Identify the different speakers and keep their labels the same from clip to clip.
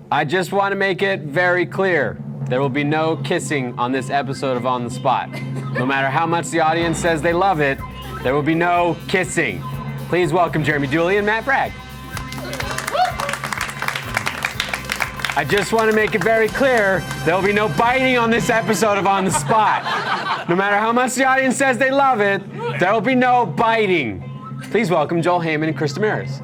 Speaker 1: I just want to make it very clear. There will be no kissing on this episode of On the Spot. No matter how much the audience says they love it, there will be no kissing. Please welcome Jeremy Dooley and Matt Bragg. I just want to make it very clear, there will be no biting on this episode of On the Spot. No matter how much the audience says they love it, there will be no biting. Please welcome Joel Heyman and Chris Damaris.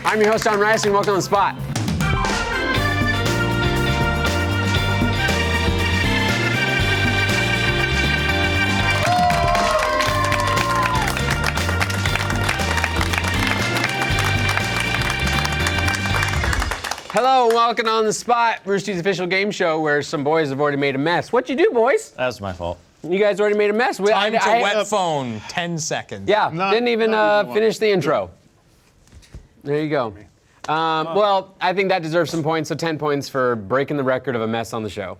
Speaker 1: I'm your host, John Rice, and welcome On the Spot. Hello, and welcome On the Spot, Rooster's official game show where some boys have already made a mess. What'd you do, boys?
Speaker 2: That was my fault.
Speaker 1: You guys already made a mess.
Speaker 3: Time to wet phone, 10 seconds.
Speaker 1: Yeah, didn't even finish the intro. There you go. Well, I think that deserves some points, so 10 points for breaking the record of a mess on the show.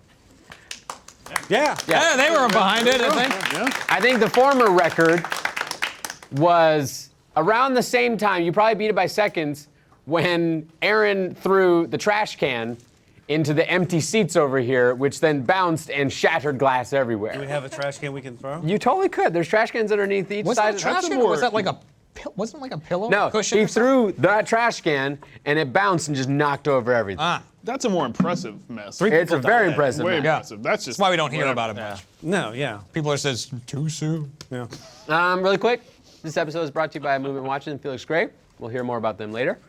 Speaker 3: Yeah, they were behind it, I think.
Speaker 4: Yeah.
Speaker 1: I think the former record was around the same time, you probably beat it by seconds, when Aaron threw the trash can into the empty seats over here, which then bounced and shattered glass everywhere.
Speaker 4: Do we have a trash can we can throw?
Speaker 1: You totally could. There's trash cans underneath each
Speaker 3: Was
Speaker 1: side.
Speaker 3: that trash can? Or was that like a wasn't it like a pillow?
Speaker 1: No,
Speaker 3: cushion
Speaker 1: he
Speaker 3: or something?
Speaker 1: threw that trash can and it bounced and just knocked over everything.
Speaker 4: That's a more impressive mess.
Speaker 1: It's a very impressive
Speaker 4: Way
Speaker 1: mess.
Speaker 4: impressive. That's just
Speaker 3: That's why we don't hear
Speaker 4: whatever.
Speaker 3: about it much.
Speaker 4: No, yeah.
Speaker 3: People are says too soon.
Speaker 4: Yeah.
Speaker 1: Really quick, this episode is brought to you by Movement Watches and Felix Gray. We'll hear more about them later.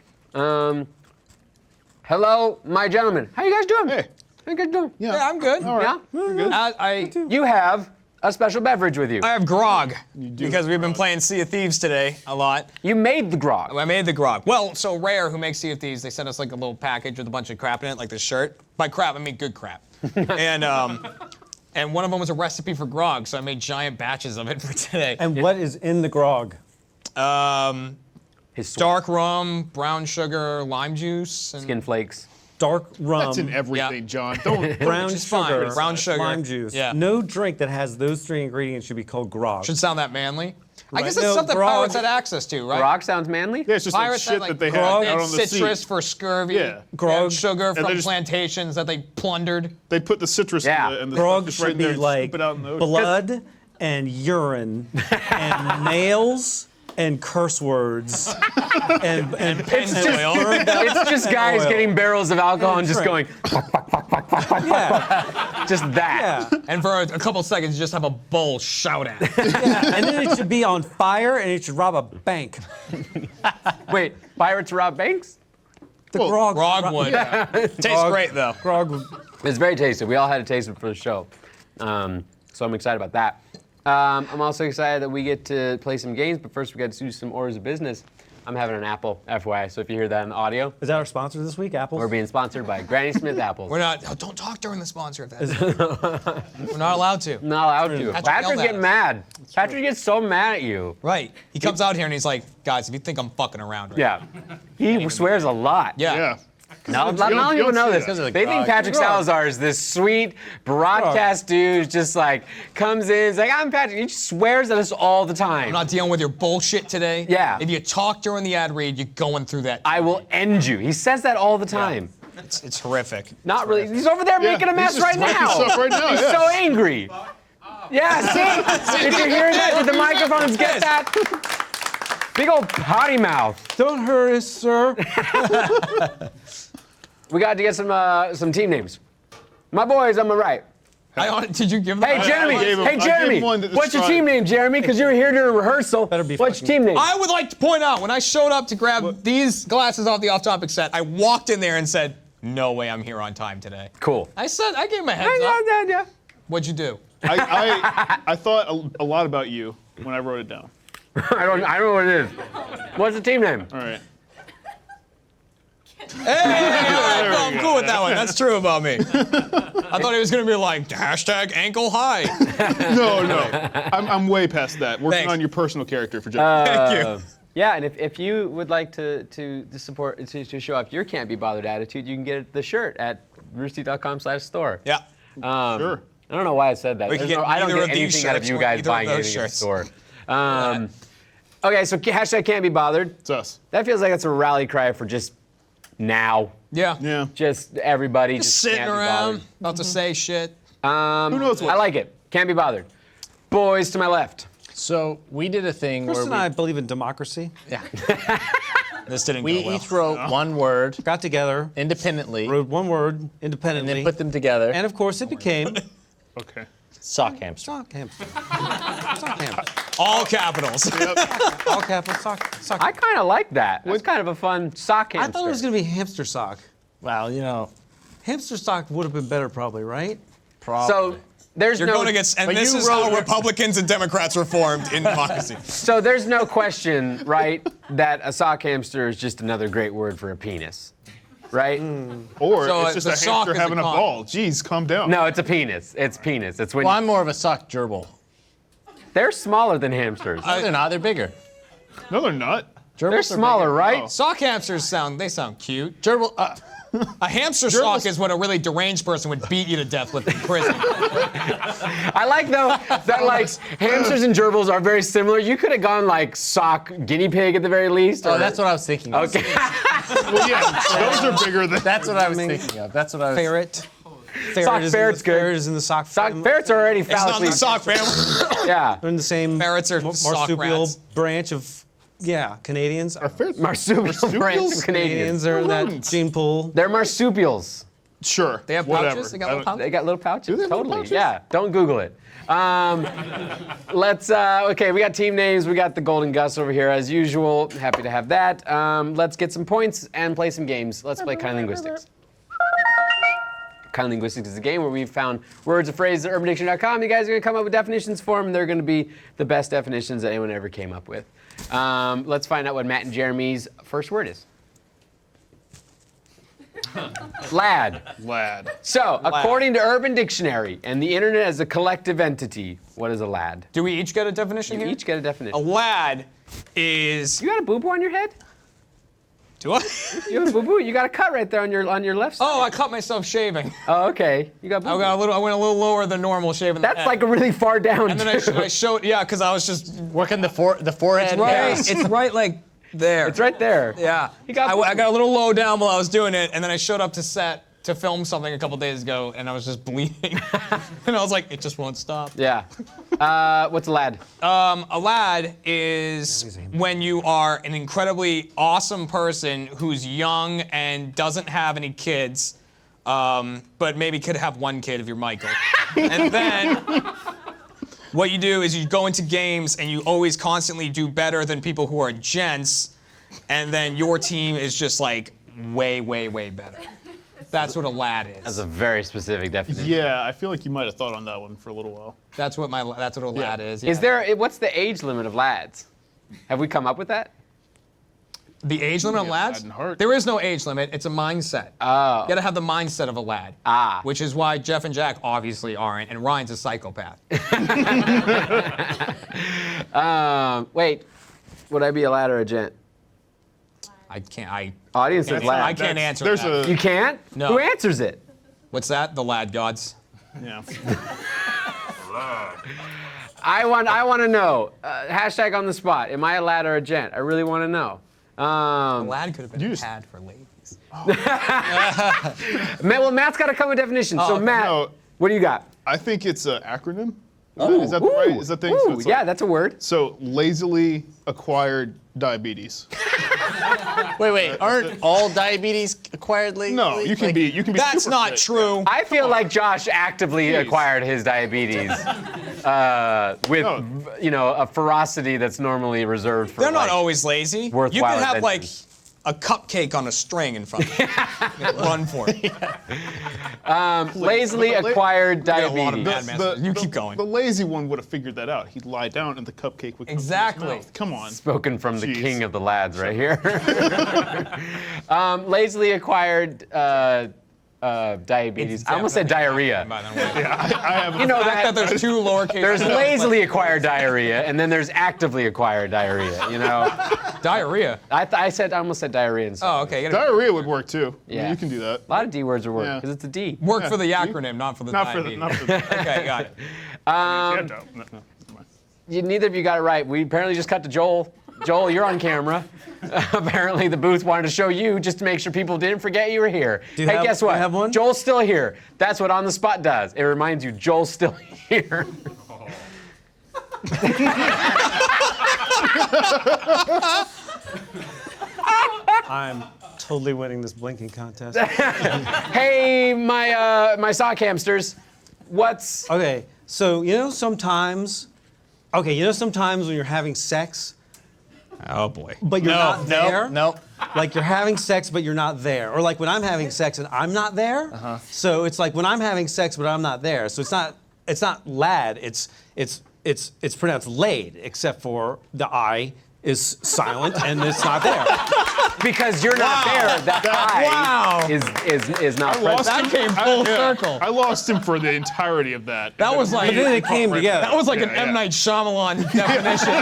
Speaker 1: Hello, my gentlemen. How you guys doing?
Speaker 4: Hey.
Speaker 1: How you guys doing?
Speaker 3: Yeah, I'm good.
Speaker 4: All right.
Speaker 1: Yeah?
Speaker 4: We're good.
Speaker 3: I
Speaker 1: You have a special beverage with you.
Speaker 3: I have grog
Speaker 4: do
Speaker 3: because
Speaker 4: have
Speaker 3: we've been
Speaker 4: grog.
Speaker 3: playing Sea of Thieves today a lot.
Speaker 1: You made the grog.
Speaker 3: I made the grog. Well, so Rare, who makes Sea of Thieves, they sent us like a little package with a bunch of crap in it, like this shirt. By crap, I mean good crap. And one of them was a recipe for grog, so I made giant batches of it for today.
Speaker 5: And what is in the grog?
Speaker 1: His
Speaker 3: Dark rum, brown sugar, lime juice, and
Speaker 1: skin flakes.
Speaker 5: Dark rum,
Speaker 4: That's in everything, John. Don't.
Speaker 5: brown
Speaker 3: Which is fine.
Speaker 5: sugar,
Speaker 3: Brown sugar.
Speaker 5: lime juice.
Speaker 3: Yeah.
Speaker 5: No drink that has those three ingredients should be called grog.
Speaker 3: should sound that manly. I
Speaker 5: Right.
Speaker 3: guess it's
Speaker 5: No,
Speaker 3: stuff that
Speaker 5: grog-
Speaker 3: pirates had access to, right?
Speaker 1: Grog sounds manly?
Speaker 4: Yeah, it's just like
Speaker 3: Pirates
Speaker 4: shit
Speaker 3: had,
Speaker 4: that they had
Speaker 5: grog,
Speaker 4: out
Speaker 3: had
Speaker 4: on the
Speaker 3: citrus
Speaker 4: sea.
Speaker 3: for scurvy.
Speaker 4: Yeah.
Speaker 5: Grog.
Speaker 3: And sugar from
Speaker 4: they just-
Speaker 3: plantations that they plundered.
Speaker 4: They put the citrus
Speaker 1: Yeah.
Speaker 4: in the
Speaker 5: grog
Speaker 4: just
Speaker 5: should
Speaker 4: right there
Speaker 5: be
Speaker 4: and
Speaker 5: like
Speaker 4: scoop it out in the ocean.
Speaker 5: blood and urine and nails and curse words and
Speaker 3: Pen oil.
Speaker 1: It's just guys
Speaker 5: oil.
Speaker 1: getting barrels of alcohol and just
Speaker 5: drink.
Speaker 1: going,
Speaker 5: yeah,
Speaker 1: just that.
Speaker 5: yeah,
Speaker 3: And for a couple seconds, you just have a bull shout at.
Speaker 5: yeah. And then it should be on fire and it should rob a bank.
Speaker 1: Wait, pirates rob banks?
Speaker 5: The
Speaker 4: Well,
Speaker 5: grog.
Speaker 3: Grog would. Tastes
Speaker 5: Grog-
Speaker 3: great though.
Speaker 5: Grog.
Speaker 1: It's very tasty. We all had a taste of it for the show. So I'm excited about that. I'm also excited that we get to play some games, but first we got to do some orders of business. I'm having an apple, FYI, so if you hear that in the audio,
Speaker 5: Is that our sponsor this week, Apples?
Speaker 1: we're being sponsored by Granny Smith Apples.
Speaker 3: We're not. Oh, don't talk during the sponsor of that. We're not allowed to.
Speaker 1: Not allowed to.
Speaker 3: Patrick
Speaker 1: Patrick
Speaker 3: yelled at
Speaker 1: get
Speaker 3: us.
Speaker 1: mad. Patrick gets so mad at you.
Speaker 3: Right. He comes out here and he's like, guys, if you think I'm fucking around right
Speaker 1: Yeah. He swears a lot.
Speaker 3: Yeah.
Speaker 4: Yeah.
Speaker 1: Now, not many people know this.
Speaker 4: Because
Speaker 2: of the
Speaker 1: They think
Speaker 2: grog.
Speaker 1: Patrick Salazar is this sweet broadcast dude, just like comes in, is like, I'm Patrick. He just swears at us all the time.
Speaker 3: I'm not dealing with your bullshit today.
Speaker 1: Yeah.
Speaker 3: If you talk during the ad read, you're going through that.
Speaker 1: I will end you. He says that all the time.
Speaker 3: It's horrific.
Speaker 1: Not really. He's over there making a
Speaker 4: he's
Speaker 1: mess
Speaker 4: just
Speaker 1: right
Speaker 4: wrecking
Speaker 1: now.
Speaker 4: stuff right now,
Speaker 1: He's
Speaker 4: yeah.
Speaker 1: so angry. Yeah, see? Did you hear that? Did the microphones get that? Big old potty mouth.
Speaker 5: Don't hurry, sir.
Speaker 1: We got to get some team names. My boys on the right.
Speaker 3: Did you give them?
Speaker 1: Hey, Jeremy.
Speaker 4: I gave him-
Speaker 1: Hey,
Speaker 4: I gave
Speaker 1: Jeremy.
Speaker 4: him one to
Speaker 1: What's your
Speaker 4: describe.
Speaker 1: team name, Jeremy? Because you were here during rehearsal.
Speaker 5: Better be
Speaker 1: What's your
Speaker 5: fucking-
Speaker 1: team name?
Speaker 3: I would like to point out when I showed up to grab these glasses off the off-topic set, I walked in there and said, "No way, I'm here on time today."
Speaker 1: Cool.
Speaker 3: I gave him a heads up.
Speaker 1: Yeah.
Speaker 3: What'd you do?
Speaker 4: I thought a lot about you when I wrote it down.
Speaker 1: I don't know what it is. What's the team name?
Speaker 4: All right.
Speaker 3: Hey, all right, well, I'm cool with that one. That's true about me. I thought it was gonna be like hashtag ankle high.
Speaker 4: No. I'm way past that. Working
Speaker 3: Thanks.
Speaker 4: on your personal character for Jeff.
Speaker 3: Thank you.
Speaker 1: Yeah, and if you would like to support to show off your can't be bothered attitude, you can get the shirt at rooster.com/store.
Speaker 3: Yeah.
Speaker 4: Sure.
Speaker 1: I don't know why I said that.
Speaker 3: We can
Speaker 1: There's
Speaker 3: get
Speaker 1: I don't
Speaker 3: either
Speaker 1: get
Speaker 3: of these
Speaker 1: anything out of
Speaker 3: shirts
Speaker 1: you
Speaker 3: or
Speaker 1: guys
Speaker 3: either of
Speaker 1: buying
Speaker 3: those
Speaker 1: anything at the
Speaker 3: shirts.
Speaker 1: store. Okay, so hashtag can't be bothered.
Speaker 4: It's us.
Speaker 1: That feels like it's a rally cry for just now.
Speaker 3: Yeah.
Speaker 4: Yeah.
Speaker 1: Just everybody
Speaker 3: Just
Speaker 1: just
Speaker 3: sitting
Speaker 1: can't be
Speaker 3: around,
Speaker 1: bothered.
Speaker 3: about to say shit.
Speaker 4: Who knows what?
Speaker 1: I like it. Can't be bothered. Boys to my left.
Speaker 2: So we did a thing
Speaker 5: Chris
Speaker 2: where
Speaker 5: and I believe in democracy.
Speaker 3: This didn't
Speaker 2: we
Speaker 3: go well.
Speaker 2: each wrote one word
Speaker 5: Got together,
Speaker 2: independently,
Speaker 5: wrote one word
Speaker 2: and
Speaker 5: independently,
Speaker 2: then put them together.
Speaker 5: and of course it became
Speaker 4: Okay.
Speaker 2: Sock hamster.
Speaker 5: sock hamster. Sock hamster.
Speaker 3: All capitals.
Speaker 5: All capital sock. Sock.
Speaker 1: I kind of like that. That's kind of a fun sock
Speaker 5: I
Speaker 1: hamster.
Speaker 5: thought it was gonna be hamster sock.
Speaker 2: Well, you know,
Speaker 5: Hamster sock would have been better, probably, right?
Speaker 2: probably.
Speaker 1: So there's
Speaker 3: You're
Speaker 1: no
Speaker 3: going against, and
Speaker 2: But
Speaker 3: this
Speaker 2: you
Speaker 3: is how
Speaker 2: wrote-
Speaker 3: Republicans and Democrats were formed in democracy.
Speaker 1: so there's no question, right, that a sock hamster is just another great word for a penis, right?
Speaker 4: Or
Speaker 3: So,
Speaker 4: it's just
Speaker 3: the
Speaker 4: a
Speaker 3: sock
Speaker 4: hamster
Speaker 3: is
Speaker 4: having
Speaker 3: a
Speaker 4: a
Speaker 3: cock.
Speaker 4: ball. Jeez, calm down.
Speaker 1: No, it's a penis. It's penis. It's when
Speaker 2: well, I'm more of a sock gerbil.
Speaker 1: they're smaller than hamsters.
Speaker 2: No, they're not. They're bigger.
Speaker 4: No, they're not.
Speaker 2: Gerbils
Speaker 1: They're
Speaker 2: are
Speaker 1: smaller,
Speaker 2: bigger.
Speaker 1: right?
Speaker 3: Sock hamsters sound cute.
Speaker 2: Gerbil.
Speaker 3: A hamster sock is what a really deranged person would beat you to death with in prison.
Speaker 1: I like though that like hamsters and gerbils are very similar. You could have gone like sock guinea pig at the very least.
Speaker 2: Oh,
Speaker 1: or-
Speaker 2: that's what I was thinking. Of.
Speaker 1: Okay.
Speaker 4: Well, yeah, those are bigger than.
Speaker 2: That's what I was thinking of. That's what I was.
Speaker 5: Ferret.
Speaker 1: Ferret's good.
Speaker 5: Ferret is in the sock.
Speaker 1: Sock ferrets are already
Speaker 3: It's not the
Speaker 1: phallically.
Speaker 3: sock family.
Speaker 1: Yeah.
Speaker 5: They're in the same
Speaker 3: Ferrets are sock
Speaker 5: marsupial
Speaker 3: rats.
Speaker 5: branch of Canadians.
Speaker 1: Marsupial branch of Canadians.
Speaker 5: Canadians are in that
Speaker 4: Rodents.
Speaker 5: gene pool.
Speaker 1: They're marsupials.
Speaker 4: Sure.
Speaker 3: They have
Speaker 4: whatever.
Speaker 3: pouches? They got
Speaker 4: I
Speaker 3: little
Speaker 4: don't-
Speaker 3: pouches?
Speaker 1: They got little pouches.
Speaker 4: they have little
Speaker 1: Totally.
Speaker 4: pouches?
Speaker 1: Yeah. Don't Google it. Let's. Okay, we got team names. We got the Golden Gus over here as usual. Happy to have that. Let's get some points and play some games. Let's play Kind of Linguistics. Kind of Linguistics is a game where we've found words or phrases at UrbanDictionary.com. You guys are going to come up with definitions for them, and they're going to be the best definitions that anyone ever came up with. Let's find out what Matt and Jeremy's first word is. Lad.
Speaker 4: Lad.
Speaker 1: So, according to Urban Dictionary and the internet as a collective entity, what is a lad?
Speaker 3: Do we each get a definition
Speaker 1: You
Speaker 3: here?
Speaker 1: each get a
Speaker 3: A
Speaker 1: definition.
Speaker 3: lad is.
Speaker 1: You got a boo-boo on your head?
Speaker 3: Do I?
Speaker 1: You have a boo-boo? You got a cut right there on your left side.
Speaker 3: Oh, I cut myself shaving.
Speaker 1: Oh, okay. You got boo-boo.
Speaker 3: I went a little lower than normal shaving. the
Speaker 1: That's
Speaker 3: head.
Speaker 1: like a really far down.
Speaker 3: And then I showed, yeah, because I was just
Speaker 2: Working the forehead.
Speaker 3: right.
Speaker 2: Yeah.
Speaker 3: It's right like there.
Speaker 1: It's right there.
Speaker 3: Yeah.
Speaker 1: You got
Speaker 3: I got a little low down while I was doing it, and then I showed up to set to film something a couple days ago, and I was just bleeding. And I was like, it just won't stop.
Speaker 1: Yeah. What's a lad?
Speaker 3: A lad is when you are an incredibly awesome person who's young and doesn't have any kids, but maybe could have one kid if you're Michael. And then what you do is you go into games and you always constantly do better than people who are gents, and then your team is just like way, way, way better. That's what a lad is.
Speaker 1: That's a very specific definition.
Speaker 4: Yeah, I feel like you might have thought on that one for a little while.
Speaker 3: That's what a lad is.
Speaker 1: Is
Speaker 3: yeah.
Speaker 1: there? What's the age limit of lads? Have we come up with that?
Speaker 3: The age limit on
Speaker 4: Yeah,
Speaker 3: lads?
Speaker 4: lad and heart.
Speaker 3: There is no age limit. It's a mindset.
Speaker 1: Oh.
Speaker 3: You gotta have the mindset of a lad.
Speaker 1: Ah.
Speaker 3: Which is why Jeff and Jack obviously aren't, and Ryan's a psychopath.
Speaker 1: Wait. Would I be a lad or a gent?
Speaker 3: I can't.
Speaker 1: Audience is lad.
Speaker 3: I can't answer
Speaker 4: There's
Speaker 3: that.
Speaker 1: You can't?
Speaker 3: No.
Speaker 1: Who answers it?
Speaker 3: What's that? The lad gods.
Speaker 4: Yeah.
Speaker 1: I want to know. Hashtag on the spot. Am I a lad or a gent? I really want to know.
Speaker 3: Lad could have been
Speaker 4: You
Speaker 3: a
Speaker 4: just-
Speaker 3: pad for ladies.
Speaker 1: Well, Matt's got to come with definition. So
Speaker 3: okay.
Speaker 1: Matt,
Speaker 4: No.
Speaker 1: what do you got?
Speaker 4: I think it's an acronym. Is that the right? Is that thing?
Speaker 1: Ooh,
Speaker 4: it's
Speaker 1: yeah,
Speaker 4: like-
Speaker 1: that's a word.
Speaker 4: So lazily acquired diabetes.
Speaker 2: Wait. Aren't all diabetes acquired lately?
Speaker 4: No, you can be. You can be.
Speaker 3: That's
Speaker 4: super
Speaker 3: not
Speaker 4: fit.
Speaker 3: true.
Speaker 1: I feel like Josh actively acquired his diabetes with, a ferocity that's normally reserved for.
Speaker 3: They're not
Speaker 1: like,
Speaker 3: always lazy.
Speaker 1: worthwhile
Speaker 3: You can have like
Speaker 1: adventures.
Speaker 3: a cupcake on a string in front of you. Run for it.
Speaker 1: lazily
Speaker 4: But the la-
Speaker 1: acquired
Speaker 3: got a lot of
Speaker 1: diabetes.
Speaker 3: bad You keep going.
Speaker 4: The lazy one would have figured that out. He'd lie down and the cupcake would come
Speaker 3: Exactly.
Speaker 4: to his mouth. Come on.
Speaker 1: Spoken from the
Speaker 4: Jeez.
Speaker 1: king of the lads right here. Lazily acquired diabetes. I almost said diarrhea.
Speaker 3: By the way.
Speaker 4: I have.
Speaker 1: You know
Speaker 3: The fact
Speaker 1: that
Speaker 3: that there's two lowercase.
Speaker 1: there's
Speaker 3: letters,
Speaker 1: lazily acquired diarrhea, and then there's actively acquired diarrhea. You know,
Speaker 3: like, diarrhea.
Speaker 1: I almost said diarrhea. And
Speaker 3: Oh, okay. You gotta
Speaker 4: Diarrhea would work too. I mean,
Speaker 1: Yeah.
Speaker 4: you can do that.
Speaker 1: A lot of D words are work
Speaker 4: Yeah.
Speaker 1: because it's a D.
Speaker 3: work for the acronym, not for the
Speaker 4: Not for the.
Speaker 3: diabetes.
Speaker 4: Not for the.
Speaker 3: Okay, got it.
Speaker 4: Yeah, no, no, no, never mind.
Speaker 1: Neither of you got it right. We apparently just cut to Joel. Joel, you're on camera. Apparently, the booth wanted to show you just to make sure people didn't forget you were here.
Speaker 5: you
Speaker 1: Hey,
Speaker 5: have-
Speaker 1: guess
Speaker 5: do you
Speaker 1: what?
Speaker 5: have one?
Speaker 1: Joel's still here. That's what On the Spot does. It reminds you Joel's still here.
Speaker 5: I'm totally winning this blinking contest.
Speaker 1: Hey, my sock hamsters. What's
Speaker 5: Okay, so sometimes when you're having sex,
Speaker 3: Oh boy.
Speaker 5: but you're not there.
Speaker 2: Nope.
Speaker 5: Like you're having sex, but you're not there. Or like when I'm having sex and I'm not there. So it's like when I'm having sex, but I'm not there. So it's not lad. It's pronounced laid, except for the I is silent and it's not there.
Speaker 1: because you're not there? That I is not
Speaker 4: I lost
Speaker 1: present.
Speaker 4: him.
Speaker 3: came full circle.
Speaker 4: I lost him for the entirety of that.
Speaker 3: That was like
Speaker 5: But then they came together.
Speaker 3: that was like an
Speaker 4: Yeah,
Speaker 3: M
Speaker 4: yeah.
Speaker 3: Night Shyamalan definition.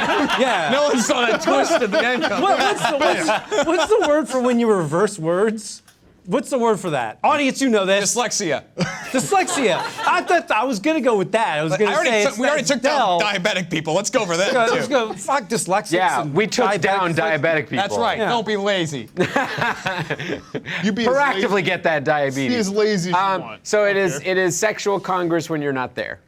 Speaker 5: Yeah.
Speaker 3: No one saw that twist at the end.
Speaker 5: What's the word for when you reverse words? What's the word for that? Audience, you know this.
Speaker 3: Dyslexia.
Speaker 5: Dyslexia. I thought I was gonna go with that. I was gonna say
Speaker 3: we already took down diabetic people. Let's go for that
Speaker 5: Let's
Speaker 3: too.
Speaker 5: go. Fuck dyslexics.
Speaker 1: Yeah,
Speaker 5: and
Speaker 1: we took down
Speaker 5: diabetics.
Speaker 1: diabetic people.
Speaker 3: That's right.
Speaker 5: Yeah.
Speaker 3: Don't be lazy.
Speaker 4: You be
Speaker 1: Proactively get that
Speaker 4: Be
Speaker 1: diabetes.
Speaker 4: as lazy as you want.
Speaker 1: So it is sexual congress when you're not there.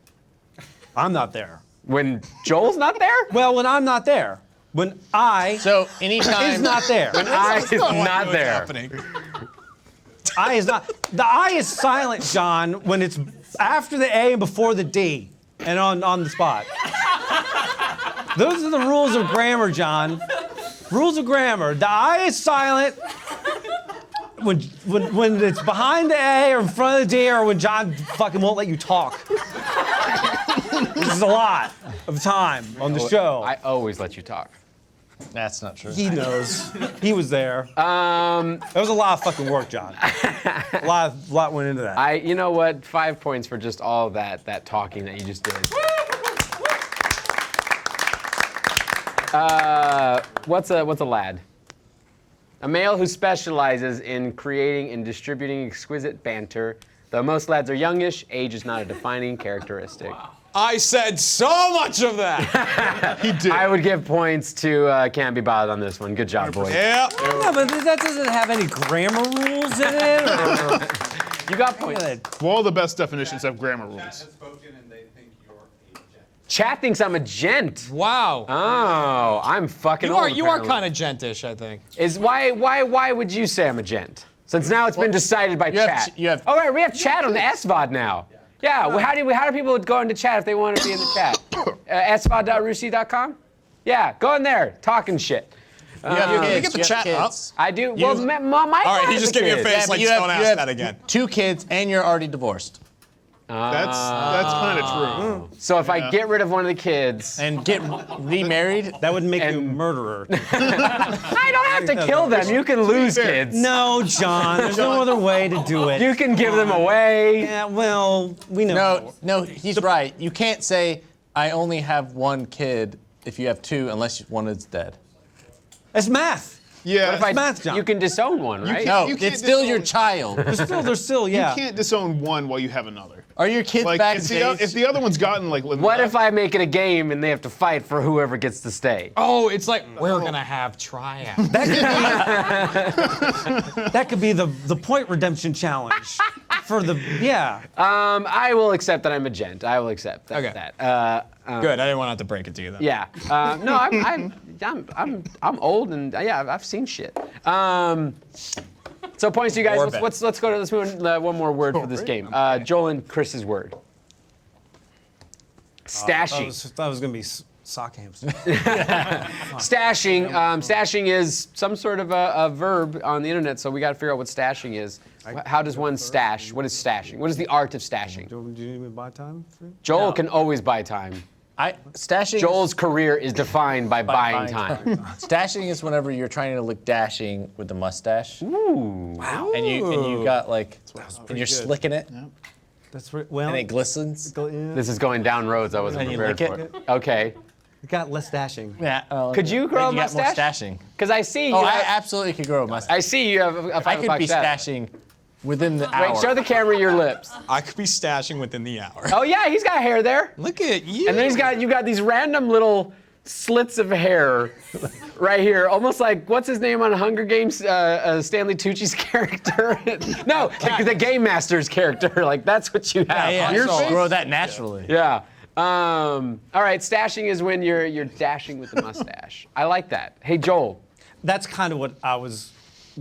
Speaker 5: I'm not there.
Speaker 1: When Joel's not there?
Speaker 5: Well, when I'm not there. When I
Speaker 2: So anytime
Speaker 5: is not there.
Speaker 1: I is not there.
Speaker 3: Happening.
Speaker 5: I is not. The I is silent, John, when it's after the A and before the D, and on the spot. Those are the rules of grammar, John. Rules of grammar. The I is silent when it's behind the A or in front of the D, or when John fucking won't let you talk. This is a lot of time on the show.
Speaker 1: I always let you talk.
Speaker 2: That's not true.
Speaker 5: He knows. He was there. That was a lot of fucking work, John. A lot went into that.
Speaker 1: You know what? 5 points for just all of that talking that you just did. What's a lad? A male who specializes in creating and distributing exquisite banter. Though most lads are youngish, age is not a defining characteristic.
Speaker 3: I said so much of that.
Speaker 4: He did.
Speaker 1: I would give points to Can't Be Bothered on this one. Good job, boys.
Speaker 3: Yeah.
Speaker 5: Yeah, but that doesn't have any grammar rules in it. Or,
Speaker 1: You got points.
Speaker 4: Well, all the best definitions have grammar rules.
Speaker 1: Chat thinks I'm a gent.
Speaker 3: Wow.
Speaker 1: Oh, I'm fucking
Speaker 3: You
Speaker 1: old,
Speaker 3: are
Speaker 1: apparently.
Speaker 3: kind of gentish, I think.
Speaker 1: Why would you say I'm a gent? Since now it's been decided by chat. Oh right, we have chat on the SVOD now. Yeah. Well, how do people go into chat if they want to be in the chat? svod.rusi.com. Yeah, go in there, talking shit.
Speaker 2: You have
Speaker 3: Can we
Speaker 2: kids.
Speaker 3: get the
Speaker 2: you have
Speaker 3: chat up?
Speaker 2: kids.
Speaker 1: I do. Well, Mike.
Speaker 3: All right, he
Speaker 1: has
Speaker 3: just
Speaker 1: a
Speaker 3: gave me a
Speaker 1: kid.
Speaker 3: face
Speaker 2: Yeah,
Speaker 3: like
Speaker 2: but you
Speaker 3: don't
Speaker 2: have
Speaker 3: ask that again.
Speaker 2: 2 kids and you're already divorced.
Speaker 4: That's kind of true.
Speaker 1: So if I get rid of one of the kids,
Speaker 2: And get remarried.
Speaker 5: that would make you a
Speaker 1: And-
Speaker 5: murderer.
Speaker 1: I don't have to kill them. You can lose kids.
Speaker 5: No, John. There's no other way to do it.
Speaker 1: You can give them away.
Speaker 5: Yeah, well, we know.
Speaker 2: No, he's right. You can't say I only have 1 kid if you have 2 unless one is dead.
Speaker 5: It's math.
Speaker 4: Yeah.
Speaker 1: If I,
Speaker 5: math, John.
Speaker 1: you can disown one, right?
Speaker 2: No,
Speaker 4: You can't
Speaker 2: it's still your
Speaker 4: disown-
Speaker 2: child.
Speaker 5: There's still, yeah.
Speaker 4: You can't disown one while you have another.
Speaker 2: Are your kids
Speaker 4: Like
Speaker 2: backstage?
Speaker 4: if the other one's gotten like.
Speaker 1: What if I make it a game and they have to fight for whoever gets to stay?
Speaker 3: Oh, it's like we're gonna have tryouts.
Speaker 5: That could be the point redemption challenge for the
Speaker 1: I will accept that I'm a gent. I will accept that.
Speaker 3: Okay.
Speaker 1: that.
Speaker 3: Good. I didn't want to have to break it to you then.
Speaker 1: Yeah. No, I'm old and yeah, I've seen shit. So points to you guys.
Speaker 3: Orbit.
Speaker 1: Let's go to one more word for this game. Joel and Chris's word. Stashing.
Speaker 5: Thought it was gonna be sock hamster.
Speaker 1: Stashing. Stashing is some sort of a verb on the internet, so we got to figure out what stashing is. How does one stash? What is stashing? What is the art of stashing?
Speaker 5: Do you need me to buy time for you?
Speaker 1: Joel can always buy time.
Speaker 2: Stashing.
Speaker 1: Joel's career is defined by buying time.
Speaker 2: Stashing is whenever you're trying to look dashing with the mustache.
Speaker 1: Ooh.
Speaker 2: Wow. And you got like, and you're slicking it,
Speaker 5: That's right. Well,
Speaker 2: and it glistens.
Speaker 1: This is going down roads I wasn't
Speaker 2: And you
Speaker 1: prepared
Speaker 2: lick
Speaker 1: for. Okay.
Speaker 5: it got less dashing.
Speaker 2: Yeah.
Speaker 1: Could you grow a
Speaker 2: you got more
Speaker 1: mustache?
Speaker 2: stashing.
Speaker 1: Because I see you.
Speaker 2: Oh, I
Speaker 1: have,
Speaker 2: absolutely could grow a mustache.
Speaker 1: I see you have a 5
Speaker 2: I could
Speaker 1: o'clock
Speaker 2: be
Speaker 1: shadow.
Speaker 2: stashing within the hour.
Speaker 1: Wait, show the camera your lips.
Speaker 3: I could be stashing within the hour.
Speaker 1: Oh yeah, he's got hair there.
Speaker 3: Look at you.
Speaker 1: And then you've got these random little slits of hair right here, almost like what's his name on Hunger Games? Stanley Tucci's character. No, the Game Master's character. Like that's what you have.
Speaker 2: Yeah,
Speaker 4: Your face?
Speaker 2: grow that naturally.
Speaker 1: Yeah. All right. Stashing is when you're dashing with the mustache. I like that. Hey Joel.
Speaker 5: That's kind of what I was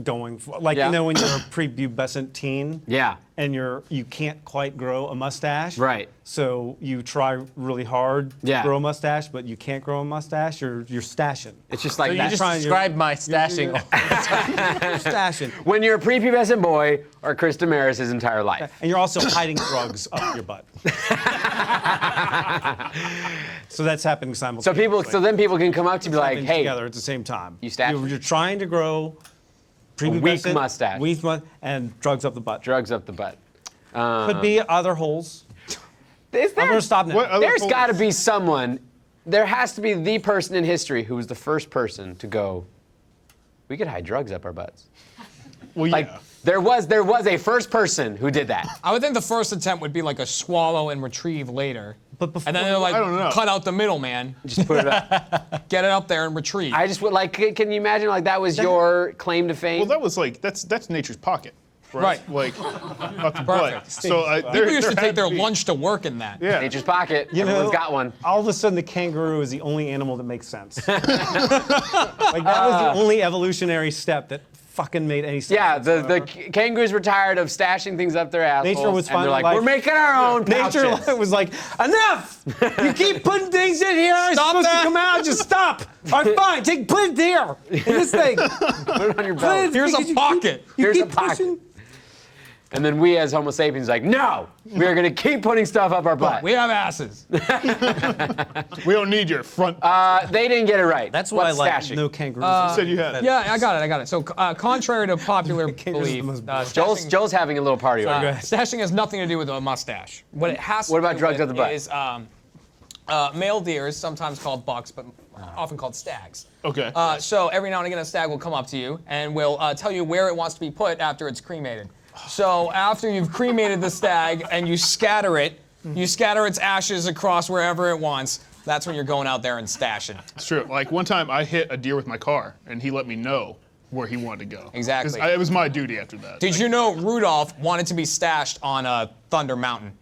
Speaker 5: going for. Like,
Speaker 1: Yeah.
Speaker 5: you know, when you're a prepubescent teen.
Speaker 1: Yeah.
Speaker 5: And you can't quite grow a mustache.
Speaker 1: Right.
Speaker 5: So you try really hard
Speaker 1: Yeah.
Speaker 5: to grow a mustache, but you can't grow a mustache, or you're stashing.
Speaker 1: It's just like
Speaker 2: So you
Speaker 1: that.
Speaker 2: just
Speaker 5: trying-
Speaker 2: described my stashing.
Speaker 5: You're stashing.
Speaker 1: When you're a prepubescent boy or Chris Damaris' entire life.
Speaker 5: And you're also hiding drugs up your butt. So that's happening simultaneously.
Speaker 1: So then people can come up to you and be like,
Speaker 5: Happening
Speaker 1: hey,
Speaker 5: together at the same time.
Speaker 1: You stash
Speaker 5: You're,
Speaker 1: it.
Speaker 5: you're trying to grow prepubescent,
Speaker 1: mustache.
Speaker 5: and drugs up the butt.
Speaker 1: drugs up the butt.
Speaker 5: Could be other holes.
Speaker 1: Is
Speaker 5: I'm
Speaker 1: there,
Speaker 5: gonna stop now.
Speaker 4: What other
Speaker 1: there's
Speaker 4: holes?
Speaker 1: got to be someone, there has to be the person in history who was the first person to go, we could hide drugs up our butts.
Speaker 4: Well, yeah.
Speaker 1: Like, there was a first person who did that.
Speaker 3: I would think the first attempt would be like a swallow and retrieve later.
Speaker 5: But before,
Speaker 3: And then they're like,
Speaker 4: I don't know.
Speaker 3: cut out the middleman,
Speaker 1: Just put it up.
Speaker 3: get it up there and retrieve.
Speaker 1: I just would like, can you imagine like that was your claim to fame?
Speaker 4: Well, that was like that's nature's pocket, right?
Speaker 3: Right.
Speaker 4: Like up the butt.
Speaker 3: Perfect.
Speaker 4: So
Speaker 3: People used to take
Speaker 4: had
Speaker 3: their
Speaker 4: be-
Speaker 3: lunch to work in that.
Speaker 4: Yeah.
Speaker 1: Nature's pocket.
Speaker 5: you know,
Speaker 1: Everyone's got one.
Speaker 5: all of a sudden the kangaroo is the only animal that makes sense. Like that was the only evolutionary step that fucking made any sense.
Speaker 1: Yeah,
Speaker 5: whatsoever.
Speaker 1: the kangaroos were tired of stashing things up their assholes.
Speaker 5: Nature was
Speaker 1: and they're
Speaker 5: finally
Speaker 1: like, we're
Speaker 5: like-
Speaker 1: making our own
Speaker 5: Nature
Speaker 1: pouches.
Speaker 5: was like, enough! You keep putting things in here. It's
Speaker 3: Stop
Speaker 5: supposed
Speaker 3: that.
Speaker 5: to come out. Just stop. All right, fine. Put it there. In this thing.
Speaker 1: Put it on your
Speaker 5: Put
Speaker 1: belt.
Speaker 5: it-
Speaker 3: Here's a
Speaker 5: because you
Speaker 3: pocket.
Speaker 5: You
Speaker 1: Here's
Speaker 5: keep
Speaker 1: a pocket.
Speaker 5: pushing.
Speaker 1: And then we as Homo sapiens like, no, we are gonna keep putting stuff up our butt.
Speaker 3: We have asses.
Speaker 4: We don't need your front.
Speaker 1: They didn't get it right.
Speaker 5: That's why
Speaker 1: What's
Speaker 5: I like
Speaker 1: stashing?
Speaker 5: no kangaroos.
Speaker 4: you said you had.
Speaker 3: Yeah, I got it. So, contrary to popular
Speaker 5: Kangaroos are the
Speaker 3: belief,
Speaker 5: most
Speaker 3: stashing,
Speaker 1: Joel's having a little party over here.
Speaker 3: stashing has nothing to do with a mustache. What it has to
Speaker 1: What about
Speaker 3: do
Speaker 1: drugs
Speaker 3: with
Speaker 1: up the butt?
Speaker 3: is male deers, sometimes called bucks, but often called stags.
Speaker 4: Okay.
Speaker 3: So every now and again, a stag will come up to you and will tell you where it wants to be put after it's cremated. So after you've cremated the stag and you scatter its ashes across wherever it wants. That's when you're going out there and stashing.
Speaker 4: It's true. Like one time I hit a deer with my car, and he let me know where he wanted to go.
Speaker 3: Exactly.
Speaker 4: 'Cause it was my duty after that.
Speaker 3: Did you know Rudolph wanted to be stashed on Thunder Mountain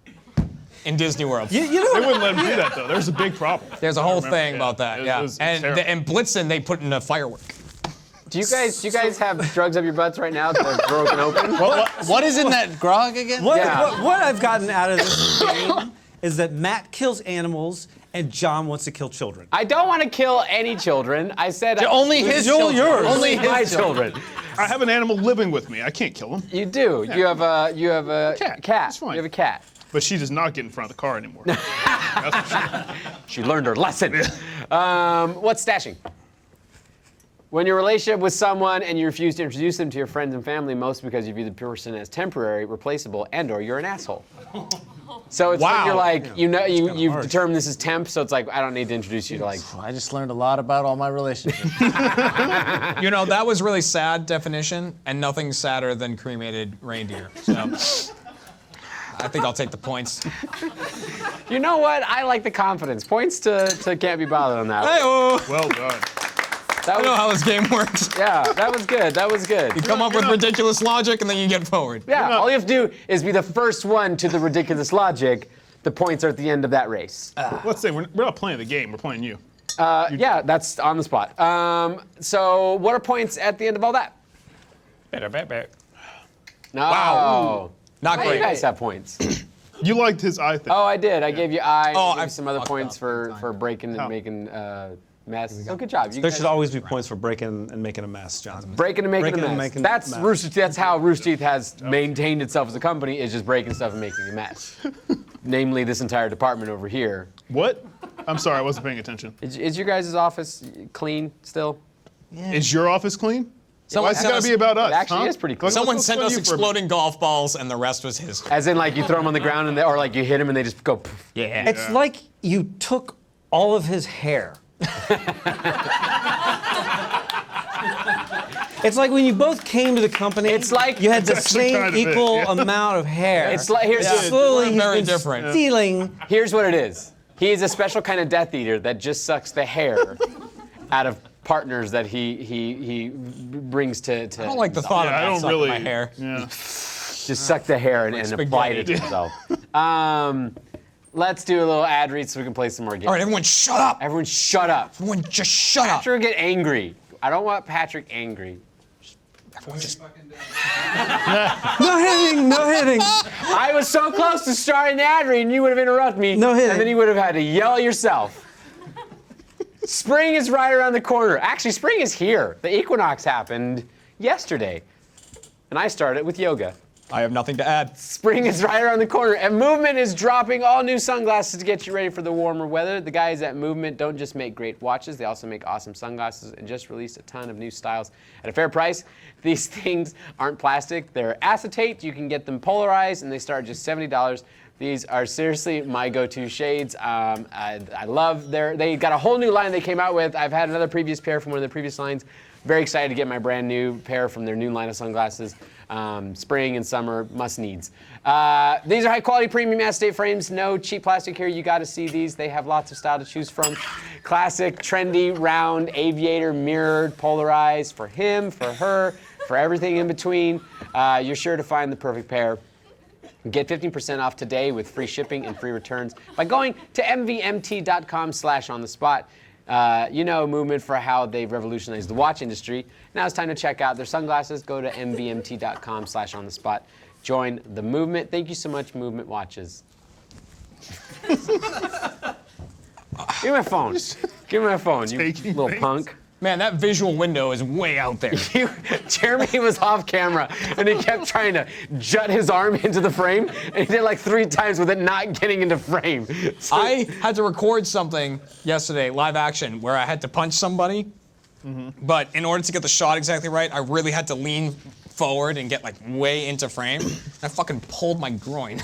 Speaker 3: in Disney World?
Speaker 5: You
Speaker 4: They
Speaker 5: know,
Speaker 4: wouldn't let him do that though. There's a big problem.
Speaker 3: There's a
Speaker 4: I
Speaker 3: whole
Speaker 4: remember,
Speaker 3: thing about that,
Speaker 4: It
Speaker 3: yeah.
Speaker 4: was
Speaker 3: And
Speaker 4: terrible.
Speaker 3: and Blitzen, they put in a firework.
Speaker 1: Do you guys have drugs up your butts right now that are broken open?
Speaker 2: What is in that grog again?
Speaker 1: Yeah.
Speaker 5: what I've gotten out of this game is that Matt kills animals and John wants to kill children.
Speaker 1: I don't want to kill any children. I said
Speaker 2: Only his
Speaker 5: Joel,
Speaker 2: children.
Speaker 5: yours.
Speaker 2: Only
Speaker 1: my
Speaker 2: his children.
Speaker 1: children.
Speaker 4: I have an animal living with me. I can't kill him.
Speaker 1: You do. You have a
Speaker 4: Cat. It's fine.
Speaker 1: You have a cat.
Speaker 4: But she does not get in front of the car anymore. That's for sure.
Speaker 1: She learned her lesson. What's stashing? When you're in a relationship with someone and you refuse to introduce them to your friends and family, mostly because you view the person as temporary, replaceable, and/or you're an asshole. So it's like you're like, you've
Speaker 5: harsh.
Speaker 1: determined this is temp, so it's like I don't need to introduce you to like.
Speaker 2: I just learned a lot about all my relationships.
Speaker 3: You know, that was really sad definition, and nothing sadder than cremated reindeer. So I think I'll take the points.
Speaker 1: You know what? I like the confidence. Points to can't be bothered on that.
Speaker 3: Hey-oh.
Speaker 4: Well done.
Speaker 1: That
Speaker 3: I know
Speaker 1: was,
Speaker 3: how this game works.
Speaker 1: yeah, that was good. That was good.
Speaker 3: Come up with ridiculous logic, and then you get forward.
Speaker 1: Yeah, all you have to do is be the first one to the ridiculous logic. The points are at the end of that race.
Speaker 4: Let's say we're not playing the game. We're playing you.
Speaker 1: Yeah, that's on the spot. So what are points at the end of all that? No. Wow.
Speaker 3: Not
Speaker 1: Hey,
Speaker 3: great.
Speaker 1: you guys have points.
Speaker 4: You liked his eye thing.
Speaker 1: Oh, I did. I gave you I.
Speaker 3: Oh,
Speaker 1: I gave
Speaker 3: I
Speaker 1: you some other
Speaker 3: fucked
Speaker 1: points
Speaker 3: up.
Speaker 1: for breaking and
Speaker 4: How?
Speaker 1: making mess. So good job. You
Speaker 5: There
Speaker 1: guys-
Speaker 5: should always be points for breaking and making a mess, John.
Speaker 1: breaking and making
Speaker 5: breaking
Speaker 1: a
Speaker 5: and
Speaker 1: mess.
Speaker 5: making
Speaker 1: That's
Speaker 5: a mess.
Speaker 1: Rooster Teeth. That's how Rooster Teeth has maintained itself as a company. Is just breaking stuff and making a mess. Namely, this entire department over here.
Speaker 4: What? I'm sorry, I wasn't paying attention.
Speaker 1: Is your guys' office clean still?
Speaker 4: Is your office clean?
Speaker 3: Someone
Speaker 4: Why is it
Speaker 3: sent
Speaker 4: gotta
Speaker 3: us-
Speaker 4: be about us?
Speaker 1: It actually
Speaker 4: huh?
Speaker 1: is pretty clean.
Speaker 3: Someone
Speaker 4: Let's
Speaker 3: sent
Speaker 4: go
Speaker 3: us
Speaker 4: you for a
Speaker 3: exploding golf balls, and the rest was his.
Speaker 1: As in, like you throw them on the ground and or like you hit them and they just go. Poof.
Speaker 3: Yeah.
Speaker 5: It's like you took all of his hair. It's like when you both came to the company.
Speaker 1: It's like-
Speaker 5: you had the
Speaker 4: It's actually
Speaker 5: same
Speaker 4: kind of it,
Speaker 5: equal
Speaker 4: yeah.
Speaker 5: amount of hair.
Speaker 1: It's like here's
Speaker 3: Yeah.
Speaker 5: Slowly,
Speaker 3: We're
Speaker 5: he's
Speaker 3: very
Speaker 5: been
Speaker 3: different.
Speaker 5: stealing.
Speaker 1: here's what it is. He is a special kind of Death Eater that just sucks the hair out of partners that he brings to.
Speaker 3: I don't like the thought of
Speaker 4: I
Speaker 3: that
Speaker 4: don't
Speaker 3: sucking
Speaker 4: really.
Speaker 3: my hair.
Speaker 4: Yeah.
Speaker 1: Just suck the hair and apply it to
Speaker 3: spaghetti.
Speaker 1: himself. Let's do a little ad read so we can play some more games.
Speaker 3: All right, everyone, shut up.
Speaker 1: Everyone, shut up.
Speaker 3: Everyone, just shut up.
Speaker 1: Patrick will get angry. I don't want Patrick angry.
Speaker 3: Everyone, just.
Speaker 5: No hitting, no hitting.
Speaker 1: I was so close to starting the ad read, and you would have interrupted me.
Speaker 5: No hitting.
Speaker 1: And then you would have had to yell at yourself. Spring is right around the corner. Actually, spring is here. The equinox happened yesterday, and I started with yoga.
Speaker 3: I have nothing to add.
Speaker 1: Spring is right around the corner, and Movement is dropping all new sunglasses to get you ready for the warmer weather. The guys at Movement don't just make great watches, they also make awesome sunglasses and just released a ton of new styles at a fair price. These things aren't plastic, they're acetate. You can get them polarized, and they start at just $70. These are seriously my go-to shades. I love they got a whole new line they came out with. I've had another previous pair from one of their previous lines. Very excited to get my brand new pair from their new line of sunglasses. Spring and summer must needs. These are high quality premium acetate frames. No cheap plastic here. You got to see these. They have lots of style to choose from. Classic, trendy, round, aviator, mirrored, polarized for him, for her, for everything in between. You're sure to find the perfect pair. Get 15% off today with free shipping and free returns by going to mvmt.com/onthespot. You know Movement for how they've revolutionized the watch industry. Now it's time to check out their sunglasses. Go to mvmt.com/onthespot. Join the movement. Thank you so much, Movement Watches. Give me my phone. Give me my phone, you
Speaker 4: Taking
Speaker 1: little
Speaker 4: things.
Speaker 1: punk.
Speaker 3: Man, that visual window is way out there.
Speaker 1: Jeremy was off camera, and he kept trying to jut his arm into the frame, and he did like 3 times with it not getting into frame. So,
Speaker 3: I had to record something yesterday, live action, where I had to punch somebody. But in order to get the shot exactly right, I really had to lean forward and get like way into frame. I fucking pulled my groin.